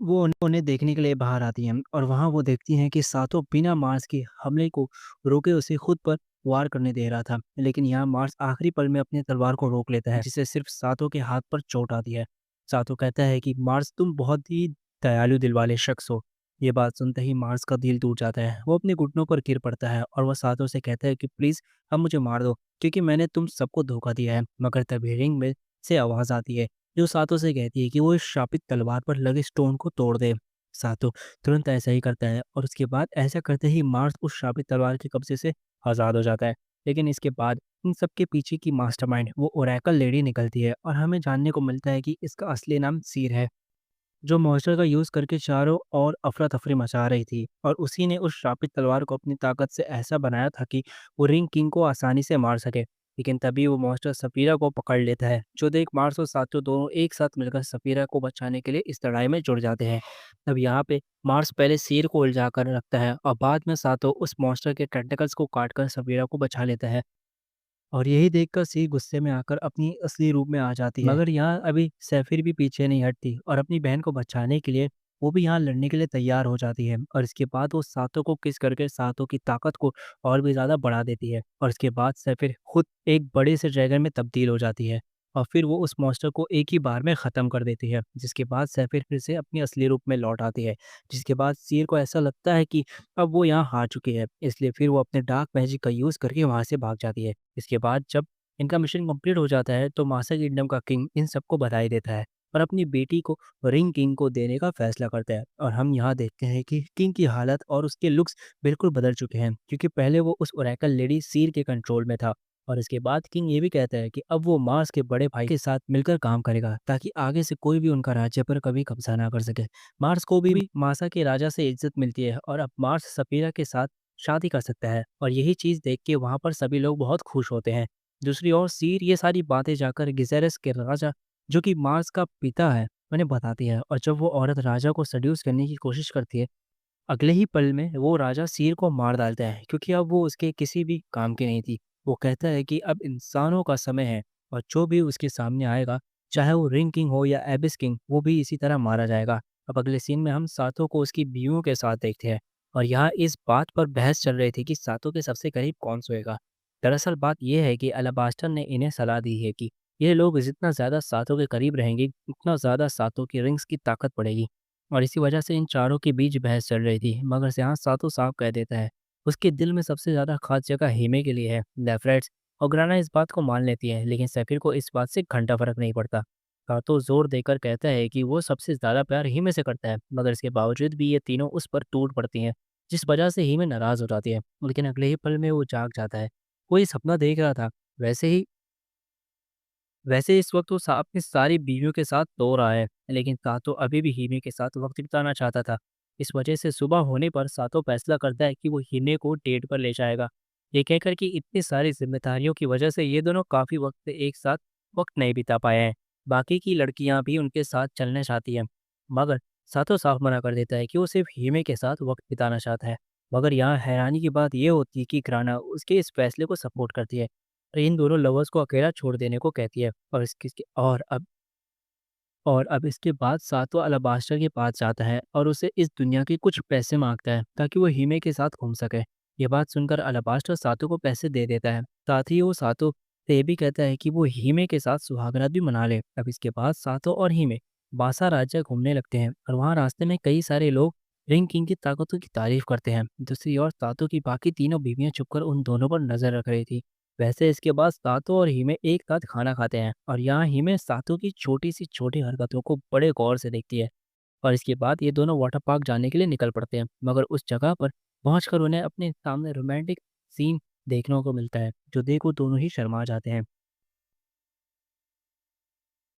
वो उन्हें देखने के लिए बाहर आती हैं और वहाँ वो देखती हैं कि सातो बिना मार्स के हमले को रोके उसे खुद पर वार करने दे रहा था। लेकिन यहाँ मार्स आखिरी पल में अपनी तलवार को रोक लेता है, जिससे सिर्फ सातो के हाथ पर चोट आती है। सातो कहता है कि मार्स तुम बहुत ही दयालु दिल वाले शख्स हो। ये बात सुनते ही मार्स का दिल टूट जाता है। वो अपने घुटनों पर गिर पड़ता है और वह सातो से कहता है कि प्लीज़ अब मुझे मार दो, क्योंकि मैंने तुम सबको धोखा दिया है। मगर तभी रिंग में से आवाज़ आती है जो सातो से कहती है कि वो इस शापित तलवार पर लगे स्टोन को तोड़ दे। सातो तुरंत ऐसा ही करता है और उसके बाद ऐसा करते ही मार्स उस शापित तलवार के कब्जे से आज़ाद हो जाता है। लेकिन इसके बाद इन सब के पीछे की मास्टरमाइंड वो ओरेकल लेडी निकलती है और हमें जानने को मिलता है कि इसका असली नाम सीर है, जो मॉन्स्टर का यूज़ करके चारों ओर अफरा-तफरी मचा रही थी और उसी ने उस श्रापित तलवार को अपनी ताकत से ऐसा बनाया था कि वो रिंग किंग को आसानी से मार सके। लेकिन तभी वो मॉन्स्टर सफीरा को पकड़ लेता है, जो देख मार्स और सातो दोनों एक साथ मिलकर सफीरा को बचाने के लिए इस लड़ाई में जुड़ जाते हैं। अब यहाँ पे मार्स पहले सिर को उलझा कर रखता है और बाद में सातो उस मॉन्स्टर के टेंटिकल्स को काटकर सफीरा को बचा लेता है। और यही देखकर सी गुस्से में आकर अपनी असली रूप में आ जाती है। मगर यहाँ अभी सैफिर भी पीछे नहीं हटती और अपनी बहन को बचाने के लिए वो भी यहाँ लड़ने के लिए तैयार हो जाती है और इसके बाद वो सातों को किस करके सातों की ताकत को और भी ज़्यादा बढ़ा देती है और इसके बाद सैफिर खुद एक बड़े से ड्रैगन में तब्दील हो जाती है और फिर वो उस मॉन्स्टर को एक ही बार में ख़त्म कर देती है, जिसके बाद सैफिर फिर से अपनी असली रूप में लौट आती है। जिसके बाद सीर को ऐसा लगता है कि अब वो यहाँ हार चुकी है, इसलिए फिर वो अपने डार्क मैजिक का यूज़ करके वहाँ से भाग जाती है। इसके बाद जब इनका मिशन कंप्लीट हो जाता है तो मासा किंगडम का किंग इन सबको बधाई देता है और अपनी बेटी को रिंग किंग को देने का फैसला करता है और हम यहाँ देखते हैं कि किंग की हालत और उसके लुक्स बिल्कुल बदल चुके हैं, क्योंकि पहले वो उस ओरेकल लेडी सीर के कंट्रोल में था। और इसके बाद किंग ये भी कहता है कि अब वो मार्स के बड़े भाई के साथ मिलकर काम करेगा ताकि आगे से कोई भी उनका राज्य पर कभी कब्जा ना कर सके। मार्स को भी मासा के राजा से इज्जत मिलती है और अब मार्स सफीरा के साथ शादी कर सकता है और यही चीज़ देख के वहाँ पर सभी लोग बहुत खुश होते हैं। दूसरी ओर सीर ये सारी बातें जाकर गिजेरस के राजा, जो कि मार्स का पिता है, उन्हें बताती है और जब वो औरत राजा को सेड्यूस करने की कोशिश करती है, अगले ही पल में वो राजा सीर को मार डालता है, क्योंकि अब वो उसके किसी भी काम की नहीं थी। वो कहता है कि अब इंसानों का समय है और जो भी उसके सामने आएगा, चाहे वो रिंग किंग हो या एबिस किंग, वो भी इसी तरह मारा जाएगा। अब अगले सीन में हम सातों को उसकी बीवियों के साथ देखते हैं और यहाँ इस बात पर बहस चल रही थी कि सातों के सबसे करीब कौन सोएगा। दरअसल बात यह है कि अलाबास्टर ने इन्हें सलाह दी है कि ये लोग जितना ज़्यादा सातों के करीब रहेंगे, उतना ज़्यादा सातों की रिंग्स की ताकत बढ़ेगी। और इसी वजह से इन चारों के बीच बहस चल रही थी, मगर यहाँ सातों साफ कह देता है उसके दिल में सबसे ज़्यादा खास जगह हीमे के लिए है। लेफ्रेट्स और ग्राना इस बात को मान लेती है, लेकिन सफ़ीर को इस बात से घंटा फर्क नहीं पड़ता। सातों जोर देकर कहता है कि वो सबसे ज़्यादा प्यार हीमे से करता है, मगर इसके बावजूद भी ये तीनों उस पर टूट पड़ती हैं, जिस वजह से हीमे नाराज़ हो जाती है। लेकिन अगले ही पल में वो जाग जाता है। कोई सपना देख रहा था, वैसे ही वैसे इस वक्त वो अपनी सारी बीवियों के साथ सो रहा है, लेकिन सातो अभी भी हीमे के साथ वक्त बिताना चाहता था। इस वजह से सुबह होने पर सातो फैसला करता है कि वो हीमे को डेट पर ले जाएगा। ये कहकर कि इतनी सारी जिम्मेदारियों की वजह से ये दोनों काफ़ी वक्त से एक साथ वक्त नहीं बिता पाए हैं। बाकी की लड़कियां भी उनके साथ चलना चाहती हैं, मगर सातो साफ मना कर देता है कि वो सिर्फ हीमे के साथ वक्त बिताना चाहता है। मगर यहाँ हैरानी की बात यह होती है कि ग्राना उसके इस फैसले को सपोर्ट करती है और इन दोनों लवर्स को अकेला छोड़ देने को कहती है। और अब इसके बाद सातवां अलाबास्टर के पास जाता है और उसे इस दुनिया के कुछ पैसे मांगता है ताकि वो हीमे के साथ घूम सके। ये बात सुनकर अलाबास्टर सातों को पैसे दे देता है। साथ ही वो सातों से ये भी कहता है कि वो हीमे के साथ सुहागरात भी मना ले। अब इसके बाद सातों और हीमे बासा राज्य घूमने लगते हैं और वहाँ रास्ते में कई सारे लोग रिंग किंग की ताकतों की तारीफ करते हैं। दूसरी ओर सातों की बाकी तीनों बीवियां छुपकर उन दोनों पर नजर रख रही थी। वैसे इसके बाद सातो और हीमे एक साथ खाना खाते हैं और यहाँ हीमे सातो की छोटी सी छोटी हरकतों को बड़े गौर से देखती है। और इसके बाद ये दोनों वाटर पार्क जाने के लिए निकल पड़ते हैं, मगर उस जगह पर पहुंचकर उन्हें अपने सामने रोमांटिक सीन देखने को मिलता है, जो देख वो दोनों ही शर्मा जाते हैं।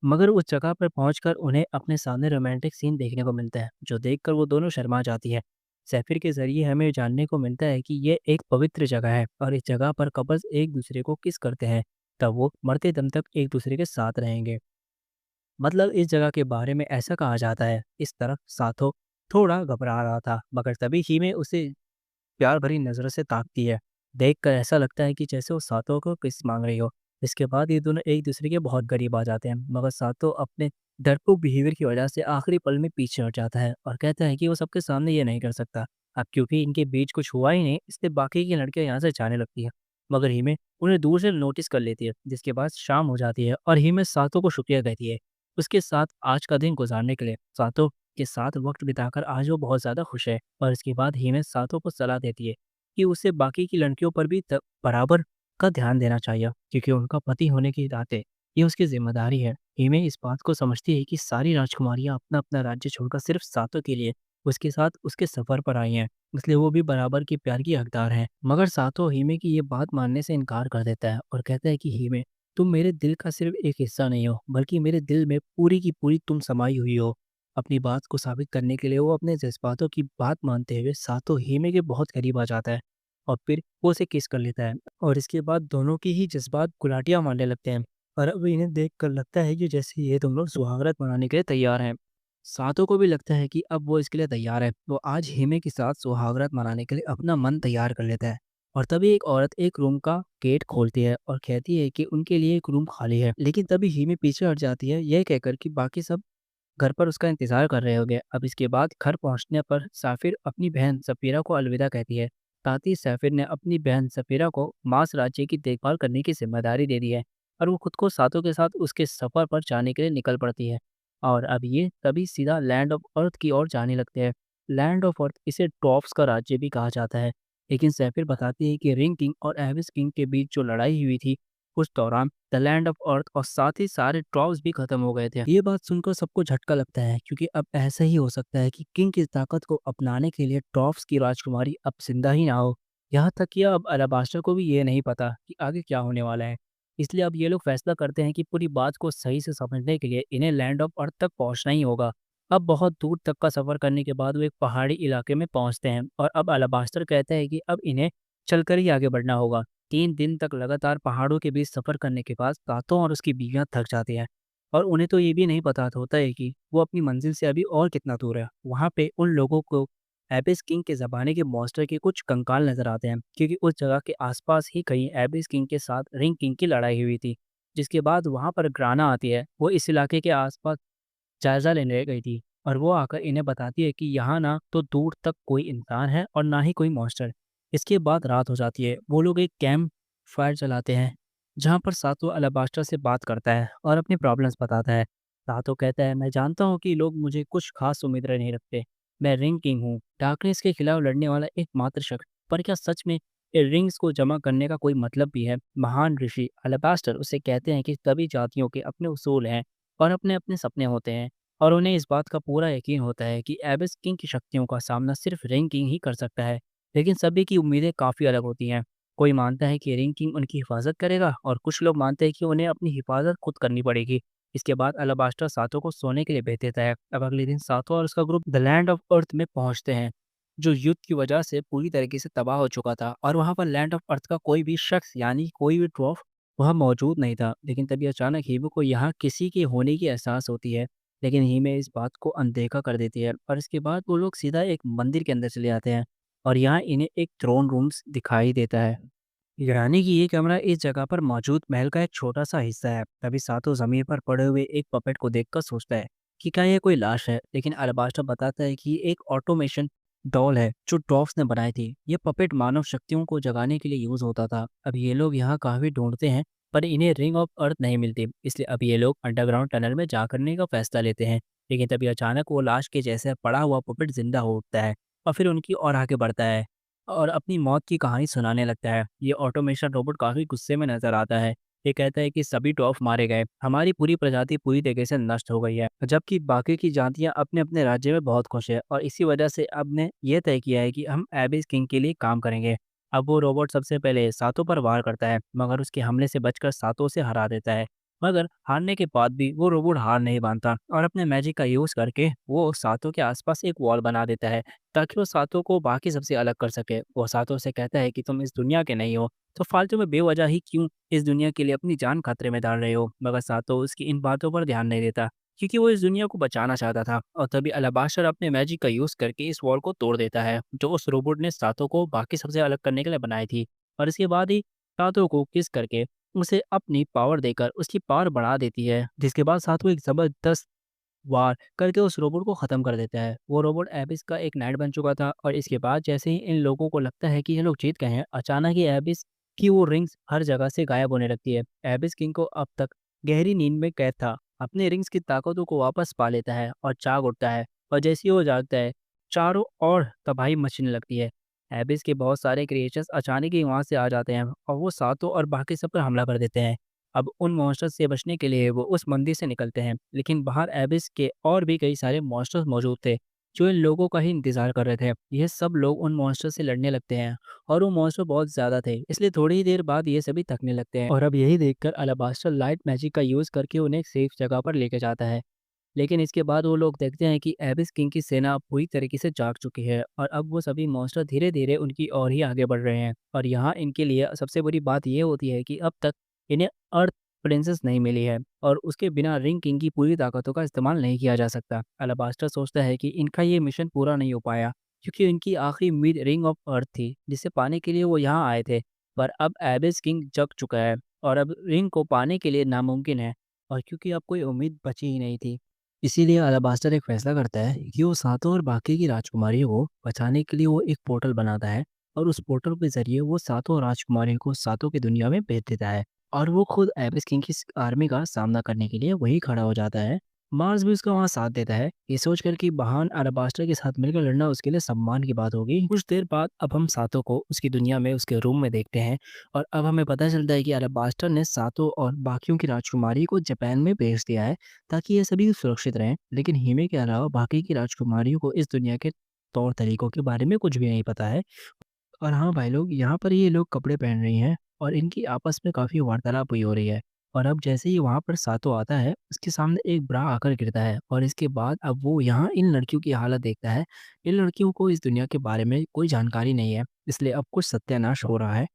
मगर उस जगह पर पहुंचकर उन्हें अपने सामने रोमांटिक सीन देखने को मिलता है, जो देखकर वो दोनों शर्मा जाती है। सैफिर के जरिए हमें जानने को मिलता है कि ये एक पवित्र जगह है और इस जगह पर कपल्स एक दूसरे को किस करते हैं, तब वो मरते दम तक एक दूसरे के साथ रहेंगे। मतलब इस जगह के बारे में ऐसा कहा जाता है। इस तरफ साथो थोड़ा घबरा रहा था, मगर तभी हीमे उसे प्यार भरी नज़रों से ताकती है। देखकर ऐसा लगता है कि जैसे वो सातो को किस मांग रही हो। इसके बाद ये दोनों एक दूसरे के बहुत करीब आ जाते हैं, मगर सातो अपने डरपोक बिहेवियर की वजह से आखिरी पल में पीछे हट जाता है और कहता है कि वो सबके सामने ये नहीं कर सकता। अब क्योंकि इनके बीच कुछ हुआ ही नहीं, इसलिए बाकी की लड़कियां यहाँ से जाने लगती है। मगर हिमे उन्हें दूर से नोटिस कर लेती है, जिसके बाद शाम हो जाती है और हिमे सातो को शुक्रिया कहती है उसके साथ आज का दिन गुजारने के लिए। सातो के साथ वक्त बिताकर आज वो बहुत ज़्यादा खुश है। और इसके बाद हीमे सातो को सलाह देती है कि उसे बाकी की लड़कियों पर भी बराबर का ध्यान देना चाहिए, क्योंकि उनका पति होने के नाते ये उसकी जिम्मेदारी है। हीमे इस बात को समझती है कि सारी राजकुमारियां अपना अपना राज्य छोड़कर सिर्फ सातो के लिए उसके साथ उसके सफर पर आई हैं, इसलिए वो भी बराबर की प्यार की हकदार है। मगर सातो हीमे की ये बात मानने से इनकार कर देता है और कहता है कि हीमे, तुम मेरे दिल का सिर्फ एक हिस्सा नहीं हो, बल्कि मेरे दिल में पूरी की पूरी तुम समाई हुई हो। अपनी बात को साबित करने के लिए वो अपने जज़्बातों की बात मानते हुए सातो हीमे के बहुत करीब आ जाता है और फिर वो उसे किस कर लेता है। और इसके बाद दोनों की ही जज़्बात गुलाटियाँ मारने लगते हैं और अब इन्हें देख कर लगता है कि जैसे ये दोनों लोग सुहागरात मनाने के लिए तैयार हैं। सातो को भी लगता है कि अब वो इसके लिए तैयार है। वो आज हीमे के साथ सुहागरात मनाने के लिए अपना मन तैयार कर लेता है। और तभी एक औरत एक रूम का गेट खोलती है और कहती है कि उनके लिए एक रूम खाली है। लेकिन तभी हीमे पीछे हट जाती है, यह कहकर कि बाकी सब घर पर उसका इंतज़ार कर रहे होंगे। अब इसके बाद घर पहुंचने पर साफिर अपनी बहन सफीरा को अलविदा कहती है। साथ ही साफिर ने अपनी बहन सफीरा को मांस राज्य की देखभाल करने की जिम्मेदारी दे दी है और वो खुद को सातों के साथ उसके सफ़र पर जाने के लिए निकल पड़ती है। और अब ये तभी सीधा लैंड ऑफ अर्थ की ओर जाने लगते हैं। लैंड ऑफ अर्थ इसे टॉप्स का राज्य भी कहा जाता है। लेकिन सैफिर बताती है कि रिंग किंग और एविस किंग के बीच जो लड़ाई हुई थी, उस दौरान द लैंड ऑफ अर्थ और साथ ही सारे ट्रॉप्स भी खत्म हो गए थे। ये बात सुनकर सबको झटका लगता है, क्योंकि अब ऐसा ही हो सकता है कि किंग की ताकत को अपनाने के लिए ट्रॉप्स की राजकुमारी अब जिंदा ही ना हो। यहाँ तक कि अब अलाबास्टर को भी ये नहीं पता कि आगे क्या होने वाला है। इसलिए अब ये लोग फैसला करते हैं कि पूरी बात को सही से समझने के लिए इन्हें लैंड ऑफ अर्थ तक पहुंचना ही होगा। अब बहुत दूर तक का सफर करने के बाद वो एक पहाड़ी इलाके में पहुंचते हैं और अब अलाबास्टर कहते हैं कि अब इन्हें चलकर ही आगे बढ़ना होगा। 3 दिन तक लगातार पहाड़ों के बीच सफ़र करने के बाद सातों और उसकी बीवियां थक जाती हैं और उन्हें तो ये भी नहीं पता होता है कि वो अपनी मंजिल से अभी और कितना दूर है। वहाँ पे उन लोगों को एबिस किंग के ज़माने के मॉन्स्टर के कुछ कंकाल नजर आते हैं, क्योंकि उस जगह के आसपास ही कहीं एबिस किंग के साथ रिंग किंग की लड़ाई हुई थी। जिसके बाद वहाँ पर ग्राना आती है, वो इस इलाके के आसपास जायजा लेने गई थी और वो आकर इन्हें बताती है कि यहाँ ना तो दूर तक कोई इंसान है और ना ही कोई मॉन्स्टर। इसके बाद रात हो जाती है। वो लोग एक कैंप फायर चलाते हैं, जहाँ पर सातो अलाबास्टर से बात करता है और अपनी प्रॉब्लम्स बताता है। सातो कहता है, मैं जानता हूँ कि लोग मुझे कुछ खास उम्मीद नहीं रखते। मैं रिंग किंग हूँ, डार्कनेस के खिलाफ लड़ने वाला एकमात्र शख्स। पर क्या सच में इन रिंग्स को जमा करने का कोई मतलब भी है? महान ऋषि अलाबास्टर उसे कहते हैं कि सभी जातियों के अपने उसूल हैं और अपने अपने सपने होते हैं और उन्हें इस बात का पूरा यकीन होता है कि एबिस किंग की शक्तियों का सामना सिर्फ रिंग किंग ही कर सकता है। लेकिन सभी की उम्मीदें काफ़ी अलग होती हैं। कोई मानता है कि रिंग किंग उनकी हिफाजत करेगा और कुछ लोग मानते हैं कि उन्हें अपनी हिफाजत खुद करनी पड़ेगी। इसके बाद अलाबास्टर सातों को सोने के लिए भेज देता है। अब अगले दिन सातों और उसका group the land of earth में पहुंचते हैं, जो युद्ध की वजह से पूरी तरीके से तबाह हो चुका था। और वहां पर लैंड ऑफ अर्थ का कोई भी शख्स यानी कोई भी ट्रॉफ वहाँ मौजूद नहीं था। लेकिन तभी अचानक हीबू को यहाँ किसी के होने की एहसास होती है। लेकिन हीमे इस बात को अनदेखा कर देती है और इसके बाद वो लोग सीधा एक मंदिर के अंदर चले जाते हैं और यहाँ इन्हें एक थ्रोन रूम्स दिखाई देता है, यानी कि ये कमरा इस जगह पर मौजूद महल का एक छोटा सा हिस्सा है। तभी सातों जमीन पर पड़े हुए एक पपेट को देखकर सोचता है कि क्या ये कोई लाश है। लेकिन अलाबास्टर बताता है कि ये एक ऑटोमेशन डॉल है जो डॉफ्स ने बनाई थी। ये पपेट मानव शक्तियों को जगाने के लिए यूज होता था। अब ये लोग यहाँ काफी ढूंढते हैं, पर इन्हें रिंग ऑफ अर्थ नहीं मिलती। इसलिए अब ये लोग अंडरग्राउंड टनल में जा करने का फैसला लेते हैं। लेकिन तभी अचानक वो लाश के जैसे पड़ा हुआ पपेट जिंदा हो उठता है और फिर उनकी ओर आगे बढ़ता है और अपनी मौत की कहानी सुनाने लगता है। ये ऑटोमेशन रोबोट काफी गुस्से में नजर आता है। ये कहता है कि सभी टॉफ मारे गए, हमारी पूरी प्रजाति पूरी तरीके से नष्ट हो गई है, जबकि बाकी की जातियां अपने अपने राज्य में बहुत खुश है और इसी वजह से अब ने यह तय किया है कि हम एबिस किंग के लिए काम करेंगे। अब वो रोबोट सबसे पहले सातों पर वार करता है, मगर उसके हमले से बचकर सातों से हरा देता है। मगर हारने के बाद भी वो रोबोट हार नहीं मानता और अपने मैजिक का यूज करके वो सातों के आसपास एक वॉल बना देता है, ताकि वो सातों को बाकी सबसे अलग कर सके। वो सातों से कहता है कि तुम इस दुनिया के नहीं हो, तो फालतू में बेवजह ही क्यों इस दुनिया के लिए अपनी जान खतरे में डाल रहे हो। मगर सातों उसकी इन बातों पर ध्यान नहीं देता क्योंकि वो इस दुनिया को बचाना चाहता था। और तभी अलाबास्टर अपने मैजिक का यूज़ करके इस वॉल को तोड़ देता है, जो उस रोबोट ने सातों को बाकी सबसे अलग करने के लिए बनाई थी। और इसके बाद ही सातों को किस करके उसे अपनी पावर देकर उसकी पावर बढ़ा देती है, जिसके बाद सातों एक ज़बरदस्त वार करके उस रोबोट को ख़त्म कर देता है। वो रोबोट एबिस का एक नाइट बन चुका था और इसके बाद जैसे ही इन लोगों को लगता है कि ये लोग जीत गए हैं, अचानक ही एबिस की वो रिंग्स हर जगह से गायब होने लगती है। एबिस किंग को अब तक गहरी नींद में कैद था, अपने रिंग्स की ताकतों को वापस पा लेता है और जाग उठता है। और जैसे ही वो जागता है, चारों ओर तबाही मचने लगती है। एबिस के बहुत सारे क्रिएचर्स अचानक ही वहाँ से आ जाते हैं और वो सातों और बाकी सब पर हमला कर देते हैं। अब उन मॉन्स्टर्स से बचने के लिए वो उस मंदिर से निकलते हैं, लेकिन बाहर एबिस के और भी कई सारे मॉन्स्टर्स मौजूद थे, जो इन लोगों का ही इंतजार कर रहे थे। यह सब लोग उन मॉन्स्टर से लड़ने लगते हैं और वो मॉन्स्टर बहुत ज़्यादा थे, इसलिए थोड़ी ही देर बाद ये सभी थकने लगते हैं। और अब यही देखकर अलाबास्टर लाइट मैजिक का यूज़ करके उन्हें एक सेफ जगह पर लेके जाता है। लेकिन इसके बाद वो लोग देखते हैं कि एबिस किंग की सेना पूरी तरीके से जाग चुकी है और अब वो सभी मॉन्स्टर धीरे धीरे उनकी ओर ही आगे बढ़ रहे हैं। और यहाँ इनके लिए सबसे बड़ी बात ये होती है कि अब तक इन्हें अर्थ प्रिंसेस नहीं मिली है और उसके बिना रिंग किंग की पूरी ताकतों का इस्तेमाल नहीं किया जा सकता। अलाबास्टर सोचता है कि इनका ये मिशन पूरा नहीं हो पाया, क्योंकि इनकी आखिरी उम्मीद रिंग ऑफ अर्थ थी, जिसे पाने के लिए वो यहाँ आए थे। पर अब एबिस किंग जग चुका है और अब रिंग को पाने के लिए नामुमकिन है, और क्योंकि अब कोई उम्मीद बची ही नहीं थी, इसीलिए अलाबास्टर एक फैसला करता है कि वो सातों और बाकी की राजकुमारियों को बचाने के लिए वो एक पोर्टल बनाता है और उस पोर्टल के जरिए वो सातों राजकुमारियों को सातों की दुनिया में भेज देता है। और वो खुद एबिस किंग की आर्मी का सामना करने के लिए वही खड़ा हो जाता है। मार्स भी उसका वहाँ साथ देता है, ये सोचकर कि बहान अलाबास्टर के साथ मिलकर लड़ना उसके लिए सम्मान की बात होगी। कुछ देर बाद अब हम सातों को उसकी दुनिया में उसके रूम में देखते हैं और अब हमें पता चलता है कि अलाबास्टर ने सातों और बाकियों की राजकुमारी को जापान में भेज दिया है, ताकि ये सभी सुरक्षित रहें। लेकिन हिमे के अलावा बाकी की राजकुमारियों को इस दुनिया के तौर तरीकों के बारे में कुछ भी नहीं पता है। और हाँ भाई लोग, यहाँ पर ये लोग कपड़े पहन रही हैं और इनकी आपस में काफ़ी वार्तालाप हुई हो रही है। और अब जैसे ही वहाँ पर सातो आता है, उसके सामने एक ब्रा आकर गिरता है और इसके बाद अब वो यहाँ इन लड़कियों की हालत देखता है। इन लड़कियों को इस दुनिया के बारे में कोई जानकारी नहीं है, इसलिए अब कुछ सत्यानाश हो रहा है।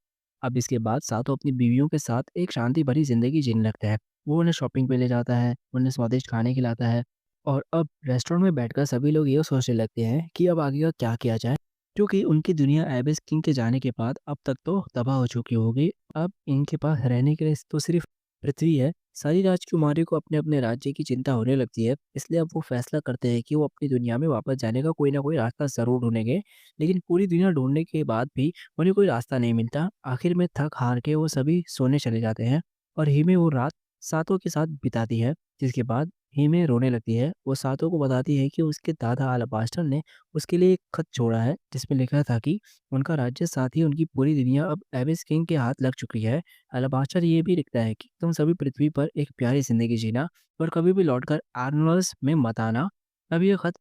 अब इसके बाद सातो अपनी बीवियों के साथ एक शांति भरी ज़िंदगी जीने लगता है। वो उन्हें शॉपिंग पे ले जाता है, उन्हें स्वादिष्ट खाने खिलाता है और अब रेस्टोरेंट में बैठकर सभी लोग ये सोचने लगते हैं कि अब आगे का क्या किया जाए, क्योंकि उनकी दुनिया एबिस किंग के जाने के बाद अब तक तो तबाह हो चुकी होगी। अब इनके पास रहने के लिए तो सिर्फ पृथ्वी है। सारी राजकुमारी को अपने अपने राज्य की चिंता होने लगती है, इसलिए अब वो फैसला करते हैं कि वो अपनी दुनिया में वापस जाने का कोई ना कोई रास्ता ज़रूर ढूंढेंगे। लेकिन पूरी दुनिया ढूंढने के बाद भी उन्हें कोई रास्ता नहीं मिलता। आखिर में थक हार के वो सभी सोने चले जाते हैं और हिमे वो रात सातों के साथ बिताती है। जिसके बाद हिमे रोने लगती है। वो सातों को बताती है कि उसके दादा अलाबास्टर ने उसके लिए एक खत छोड़ा है, जिसमें लिखा था कि उनका राज्य साथ ही उनकी पूरी दुनिया अब एबिस किंग के हाथ लग चुकी है। अलाबास्टर ये भी लिखता है कि तुम सभी पृथ्वी पर एक प्यारी जिंदगी जीना और कभी भी लौटकर आर्नल्स में मत आना। अब ये खत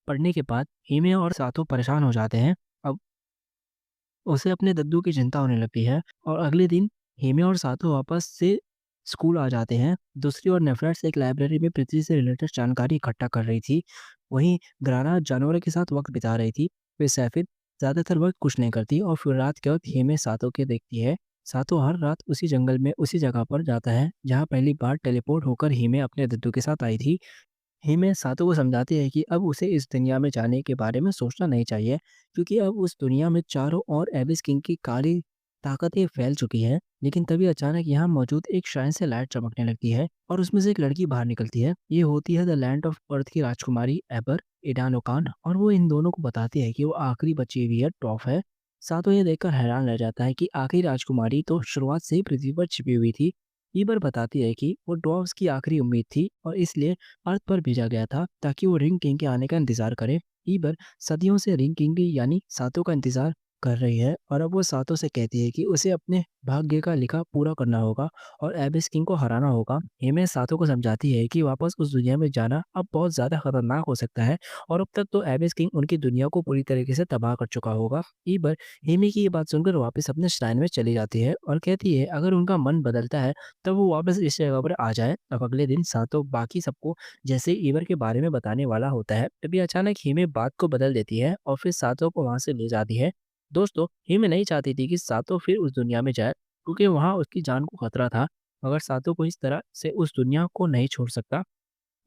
पढ़ने के बाद हिमे और सातों परेशान हो जाते हैं। अब उसे अपने दद्दू की चिंता होने लगती है और अगले दिन हेमे और सातो वापस से स्कूल आ जाते हैं। दूसरी ओर नेफरेट्स एक लाइब्रेरी में पृथ्वी से रिलेटेड जानकारी इकट्ठा कर रही थी। वहीं ग्राना जानवरों के साथ वक्त बिता रही थी। वे सैफिर ज़्यादातर वक्त कुछ नहीं करती और फिर रात के वक्त हेमे सातो के देखती है। सातो हर रात उसी जंगल में उसी जगह पर जाता है जहाँ पहली बार टेलीपोर्ट होकर हेमे अपने दद्दू के साथ आई थी। हिमे सातो को समझाती है कि अब उसे इस दुनिया में जाने के बारे में सोचना नहीं चाहिए, क्योंकि अब उस दुनिया में चारों ओर एबिस किंग की काली ताकतें फैल चुकी हैं। लेकिन तभी अचानक यहाँ मौजूद एक श्राइन से लाइट चमकने लगती है और उसमें से एक लड़की बाहर निकलती है। ये होती है द लैंड ऑफ अर्थ की राजकुमारी एबर इडानोकान, और वो इन दोनों को बताती है कि वो आखिरी बची हुई है टॉफ है। सातो ये देखकर हैरान रह जाता है कि आखिरी राजकुमारी तो शुरुआत से ही पृथ्वी पर छिपी हुई थी। ईबर बताती है कि वो डॉव्स की आखिरी उम्मीद थी और इसलिए अर्थ पर भेजा गया था ताकि वो रिंग किंग के आने का इंतजार करे। ईबर सदियों से रिंग किंग यानी सातों का इंतजार कर रही है और अब वो सातों से कहती है कि उसे अपने भाग्य का लिखा पूरा करना होगा और एबिस किंग को हराना होगा। हिमे सातों को समझाती है कि वापस उस दुनिया में जाना अब बहुत ज्यादा खतरनाक हो सकता है और अब तक तो एबिस किंग उनकी दुनिया को पूरी तरीके से तबाह कर चुका होगा। ईबर हिमे की ये बात सुनकर वापस अपने श्राइन में चली जाती है और कहती है अगर उनका मन बदलता है तब वो वापस इस जगह पर आ जाए। अब अगले दिन सातों बाकी सबको जैसे ईवर के बारे में बताने वाला होता है, तभी अचानक हिमे बात को बदल देती है और फिर सातों को वहां से ले जाती है। दोस्तों, हिमे नहीं चाहती थी कि सातों फिर उस दुनिया में जाए, क्योंकि वहां उसकी जान को खतरा था। मगर सातों को इस तरह से उस दुनिया को नहीं छोड़ सकता।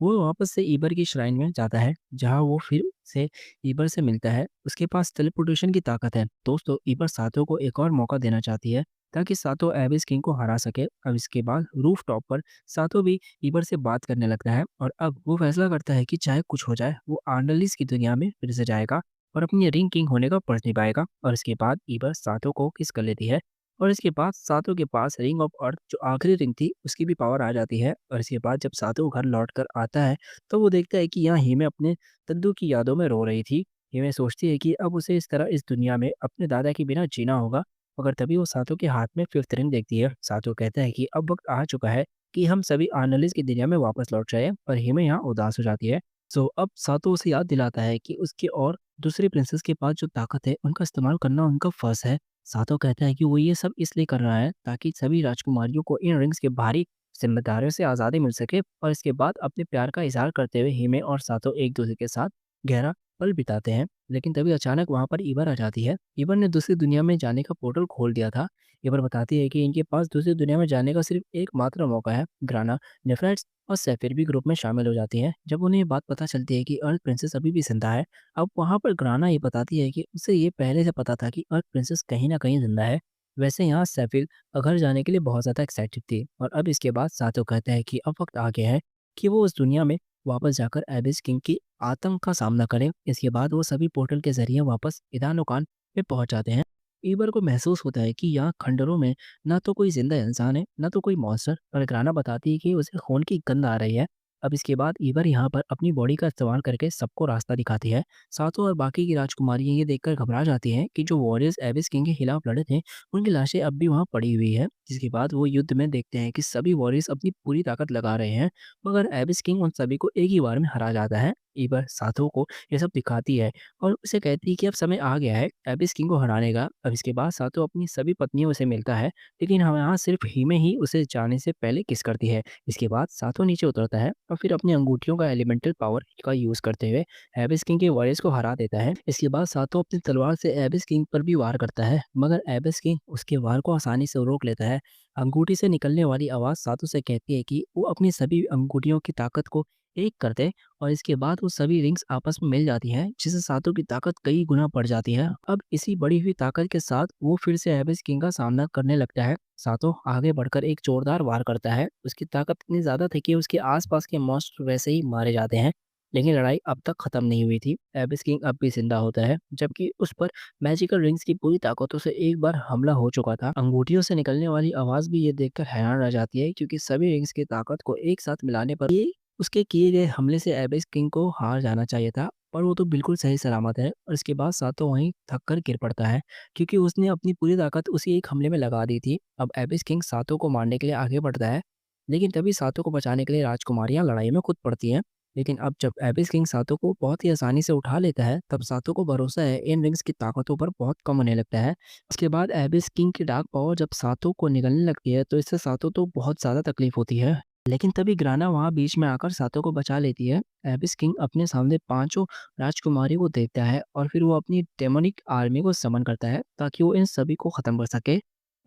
वो वापस से ईबर की श्राइन में जाता है, जहाँ वो फिर से ईबर से मिलता है। उसके पास टेलीपोर्टेशन की ताकत है। दोस्तों, ईबर सातो को एक और मौका देना चाहती है ताकि सातो एबिस किंग को हरा सके। अब इसके बाद रूफ टॉप पर सातो भी ईबर से बात करने लगता है और अब वो फैसला करता है कि चाहे कुछ हो जाए, वो आर्नलिस की दुनिया में फिर से जाएगा और अपनी रिंग किंग होने का पर्च निभाएगा। और इसके बाद ईबर सातो को किस कर लेती है और इसके बाद सातो के पास रिंग ऑफ अर्थ जो आखिरी रिंग थी उसकी भी पावर आ जाती है। और इसके बाद जब सातो घर लौट कर आता है तो वो देखता है कि यहाँ हीमे अपने दद्दू की यादों में रो रही थी। हीमे सोचती है कि अब उसे इस तरह इस दुनिया में अपने दादा के बिना जीना होगा, मगर तभी वो सातो के हाथ में फिफ्थ रिंग देखती है। सातो कहता है कि अब वक्त आ चुका है कि हम सभी आर्नलिस की दुनिया में वापस लौट जाए और हीमे यहाँ उदास हो जाती है। सो अब सातो उसे याद दिलाता है कि उसके और दूसरी प्रिंसेस के पास जो ताकत है उनका इस्तेमाल करना उनका फर्ज है। सातो कहता है कि वो ये सब इसलिए कर रहा है ताकि सभी राजकुमारियों को इन रिंग्स के भारी जिम्मेदारियों से आज़ादी मिल सके। और इसके बाद अपने प्यार का इजहार करते हुए हिमे और सातो एक दूसरे के साथ गहरा पल बिताते हैं। लेकिन तभी अचानक वहां पर ईबर आ जाती है। ईबर ने दूसरी दुनिया में जाने का पोर्टल खोल दिया था। ईबर बताती है कि इनके पास दूसरी दुनिया में जाने का सिर्फ एक मात्र मौका है। ग्राना, नेफ्राइट्स और सैफिर भी ग्रुप में शामिल हो जाती हैं। जब उन्हें ये बात पता चलती है कि अर्थ प्रिंसेस अभी भी जिंदा है, अब वहां पर ग्राना ये बताती है कि उसे ये पहले से पता था कि अर्थ प्रिंसेस कहीं ना कहीं जिंदा है। वैसे यहाँ सैफिर घर जाने के लिए बहुत ज़्यादा एक्साइटेड थी। और अब इसके बाद सातो कहता है कि अब वक्त आ गया है कि वो उस दुनिया में वापस जाकर एबिस किंग की आतंक का सामना करें। इसके बाद वो सभी पोर्टल के जरिए वापस इदानुकान पे पहुंच जाते हैं। ईबर को महसूस होता है कि यहाँ खंडरों में ना तो कोई जिंदा इंसान है, ना तो कोई मॉन्स्टर। पर ग्राना बताती है कि उसे खून की गंध आ रही है। अब इसके बाद ईबर यहाँ पर अपनी बॉडी का इस्तेमाल करके सबको रास्ता दिखाती है। सातो और बाकी की राजकुमारियां ये देखकर घबरा जाती हैं कि जो वॉरियर्स एबिस किंग के खिलाफ लड़े थे उनकी लाशें अब भी वहां पड़ी हुई है। जिसके बाद वो युद्ध में देखते हैं कि सभी वॉरियर्स अपनी पूरी ताकत लगा रहे हैं, मगर एबिस किंग उन सभी को एक ही बार में हरा जाता है। ईबर साथों को ये सब दिखाती है और उसे कहती है कि अब समय आ गया है एबिस किंग को हराने का। अब इसके बाद साथों अपनी सभी पत्नियों से मिलता है, लेकिन हम यहाँ सिर्फ हीमे ही उसे जाने से पहले किस करती है। इसके बाद साथों नीचे उतरता है और फिर अपनी अंगूठियों का एलिमेंटल पावर का यूज करते हुए एबिस किंग के वॉरियर्स को हरा देता है। इसके बाद साथों अपनी तलवार से एबिस किंग पर भी वार करता है, मगर एबिस किंग उसके वार को आसानी से रोक लेता है। अंगूठी से निकलने वाली आवाज सातों से कहती है कि वो अपनी सभी अंगूठियों की ताकत को एक कर दे। और इसके बाद वो सभी रिंग्स आपस में मिल जाती हैं, जिससे सातों की ताकत कई गुना बढ़ जाती है। अब इसी बढ़ी हुई ताकत के साथ वो फिर से एबिस किंग का सामना करने लगता है। सातों आगे बढ़कर एक जोरदार वार करता है। उसकी ताकत इतनी ज्यादा थी कि उसके आसपास के मॉन्स्टर वैसे ही मारे जाते हैं। लेकिन लड़ाई अब तक खत्म नहीं हुई थी। एबिस किंग अब भी जिंदा होता है, जबकि उस पर मैजिकल रिंग्स की पूरी ताकतों से एक बार हमला हो चुका था। अंगूठियों से निकलने वाली आवाज भी ये देखकर हैरान रह जाती है, क्योंकि सभी रिंग्स की ताकत को एक साथ मिलाने पर ये उसके किए गए हमले से एबिस किंग को हार जाना चाहिए था। पर वो तो बिल्कुल सही सलामत है। और इसके बाद सातो वहीं थक कर गिर पड़ता है, क्योंकि उसने अपनी पूरी ताकत उसी एक हमले में लगा दी थी। अब एबिस किंग सातो को मारने के लिए आगे बढ़ता है, लेकिन तभी सातो को बचाने के लिए राजकुमारियां लड़ाई में कूद पड़ती हैं। लेकिन अब जब एबिस किंग सातो को बहुत ही आसानी से उठा लेता है, तब सातो को भरोसा है इन रिंग्स की ताकतों पर बहुत कम होने लगता है। उसके बाद एबिस किंग की डार्क पावर जब सातो को निगलने लगती है, तो इससे सातो तो बहुत ज्यादा तकलीफ होती है। लेकिन तभी ग्राना वहां बीच में आकर सातो को बचा लेती है। एबिस किंग अपने सामने पांचों राजकुमारी को देखता है और फिर वो अपनी डेमोनिक आर्मी को समन करता है ताकि वो इन सभी को खत्म कर सके।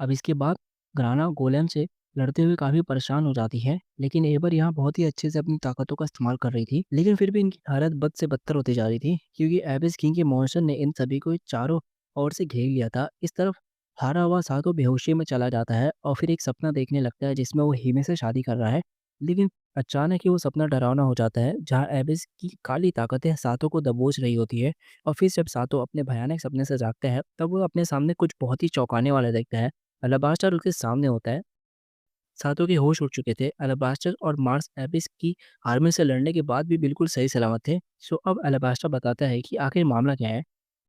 अब इसके बाद ग्राना गोलेम से लड़ते हुए काफी परेशान हो जाती है, लेकिन एबर यहाँ बहुत ही अच्छे से अपनी ताकतों का इस्तेमाल कर रही थी। लेकिन फिर भी इनकी हालत बद से बदतर होती जा रही थी, क्योंकि एबिस किंग के मॉन्स्टर ने इन सभी को चारों ओर से घेर लिया था। इस तरफ हारा हुआ सातो बेहोशी में चला जाता है और फिर एक सपना देखने लगता है जिसमें वो हीमे से शादी कर रहा है। लेकिन अचानक ही वो सपना डरावना हो जाता है, जहाँ एबिस की काली ताकतें सातो को दबोच रही होती है। और फिर जब सातो अपने भयानक सपने से जागता है, तब वो अपने सामने कुछ बहुत ही चौंकाने वाला देखता है। अलाबास्टर उसके सामने होता है। सातों के होश उड़ चुके थे। अलाबास्टर और मार्स एबिस की आर्मी से लड़ने के बाद भी बिल्कुल सही सलामत थे। सो अब अलाबास्टर बताता है कि आखिर मामला क्या है।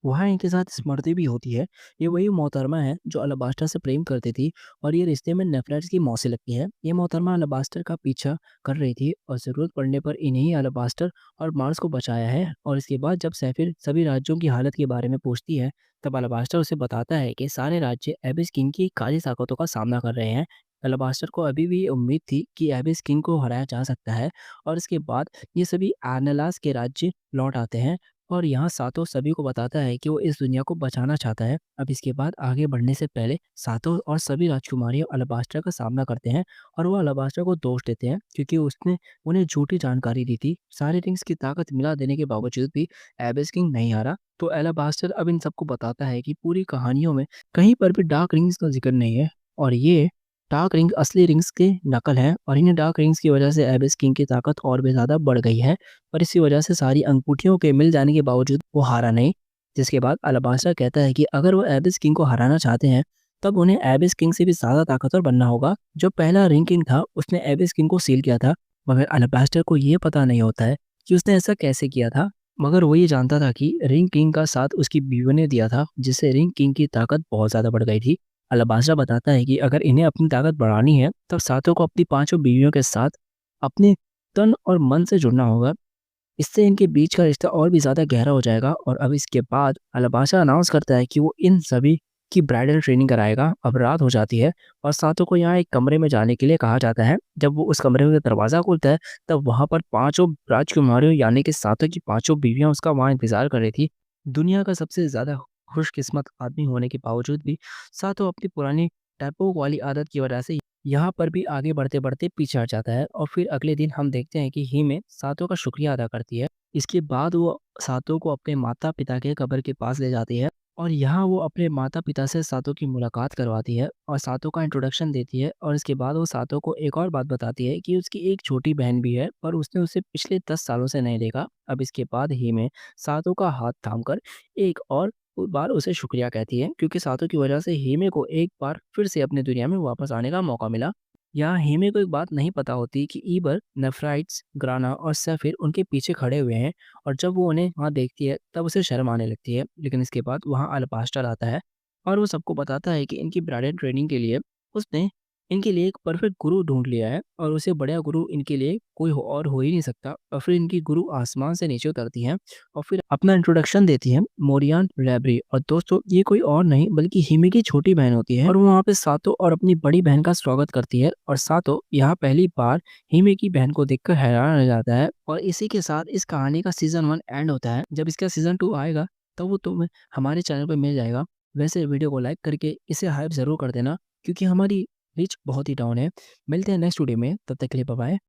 वहाँ इनके साथ स्मृति भी होती है। ये वही मोहतरमा है जो अलाबास्टर से प्रेम करती थी और ये रिश्ते में नेफ्रेट्स की मौसी लगती है। ये मोहतरमा अलाबास्टर का पीछा कर रही थी और ज़रूरत पड़ने पर इन्हीं अलाबास्टर और मार्स को बचाया है। और इसके बाद जब सैफिर सभी राज्यों की हालत के बारे में पूछती है, तब अलाबास्टर उसे बताता है कि सारे राज्य एबिस किंग की काली ताकतों का सामना कर रहे हैं। अलाबास्टर को अभी भी ये उम्मीद थी कि एबिस किंग को हराया जा सकता है और इसके बाद ये सभी आर्नेलास के राज्य लौट आते हैं। और यहाँ सातो सभी को बताता है कि वो इस दुनिया को बचाना चाहता है। अब इसके बाद आगे बढ़ने से पहले सातो और सभी राजकुमारी अलाबास्टर का सामना करते हैं और वो अलाबास्टर को दोष देते हैं क्योंकि उसने उन्हें झूठी जानकारी दी थी। सारे रिंग्स की ताकत मिला देने के बावजूद भी एबिस किंग नहीं हारा। तो अलाबास्टर अब इन सबको बताता है कि पूरी कहानियों में कहीं पर भी डार्क रिंग्स का जिक्र नहीं है और ये डार्क रिंग असली रिंग्स के नकल हैं और इन्हें डार्क रिंग्स की वजह से एबिस किंग की ताकत और भी ज़्यादा बढ़ गई है और इसी वजह से सारी अंगूठियों के मिल जाने के बावजूद वो हारा नहीं। जिसके बाद अलाबास्टर कहता है कि अगर वो एबिस किंग को हराना चाहते हैं तब उन्हें एबिस किंग से भी ज़्यादा ताकतवर बनना होगा। जो पहला रिंग किंग था उसने एबिस किंग को सील किया था मगर अलाबास्टर को ये पता नहीं होता है कि उसने ऐसा कैसे किया था। मगर वो ये जानता था कि रिंग किंग का साथ उसकी बीवी ने दिया था जिससे रिंग किंग की ताकत बहुत ज़्यादा बढ़ गई थी। अलाबास्टर बताता है कि अगर इन्हें अपनी ताकत बढ़ानी है तब सातों को अपनी पांचों बीवियों के साथ अपने तन और मन से जुड़ना होगा। इससे इनके बीच का रिश्ता और भी ज़्यादा गहरा हो जाएगा और अब इसके बाद अलाबास्टर अनाउंस करता है कि वो इन सभी की ब्राइडल ट्रेनिंग कराएगा। अब रात हो जाती है और सातों को यहाँ एक कमरे में जाने के लिए कहा जाता है। जब वो उस कमरे का दरवाज़ा खोलता है तब वहाँ पर पांचों राजकुमारियों यानी कि सातों की पांचों बीवियाँ उसका वहाँ इंतजार कर रही थी। दुनिया का सबसे ज़्यादा खुशकिस्मत आदमी होने के बावजूद भी सातों अपनी पुरानी टैपोक वाली आदत की वजह से यहाँ पर भी आगे बढ़ते-बढ़ते पीछे हट जाता है और फिर अगले दिन हम देखते हैं कि हीमे सातों का शुक्रिया अदा करती है। इसके बाद वो सातों को अपने माता-पिता के कब्र के पास ले जाती है और यहाँ वो अपने माता-पिता से सातों की मुलाकात करवाती है और सातों का इंट्रोडक्शन देती है और इसके बाद वो सातों को एक और बात बताती है कि उसकी एक छोटी बहन भी है और उसने उसे पिछले 10 सालों से नहीं देखा। अब इसके बाद हीमे सातों का हाथ थामकर एक और बार उसे शुक्रिया कहती है क्योंकि सातों की वजह से हीमे को एक बार फिर से अपनी दुनिया में वापस आने का मौका मिला। यहाँ हीमे को एक बात नहीं पता होती कि ईबर, नेफ्राइट्स, ग्राना और सैफिर उनके पीछे खड़े हुए हैं और जब वो उन्हें वहाँ देखती है तब उसे शर्म आने लगती है। लेकिन इसके बाद वहाँ अल्पास्टर आता है और वो सबको बताता है कि इनकी ब्राइडल ट्रेनिंग के लिए उसने इनके लिए एक परफेक्ट गुरु ढूंढ लिया है और उसे बढ़िया गुरु इनके लिए कोई और हो ही नहीं सकता। और फिर इनकी गुरु आसमान से नीचे उतरती हैं और फिर अपना इंट्रोडक्शन देती हैं मोरियान रैबरी। और दोस्तों ये कोई और नहीं बल्कि हिमे की छोटी बहन होती है और वो वहाँ पे सातो और अपनी बड़ी बहन का स्वागत करती है और सातो यहाँ पहली बार हिमे की बहन को देखकर हैरान रह जाता है। और इसी के साथ इस कहानी का सीजन 1 एंड होता है। जब इसका सीजन 2 आएगा तब वो तुम्हें हमारे चैनल पर मिल जाएगा। वैसे वीडियो को लाइक करके इसे हाइप ज़रूर कर देना क्योंकि हमारी रीच बहुत ही डाउन है। मिलते हैं नेक्स्ट वीडियो में, तब तक के लिए बाय बाय।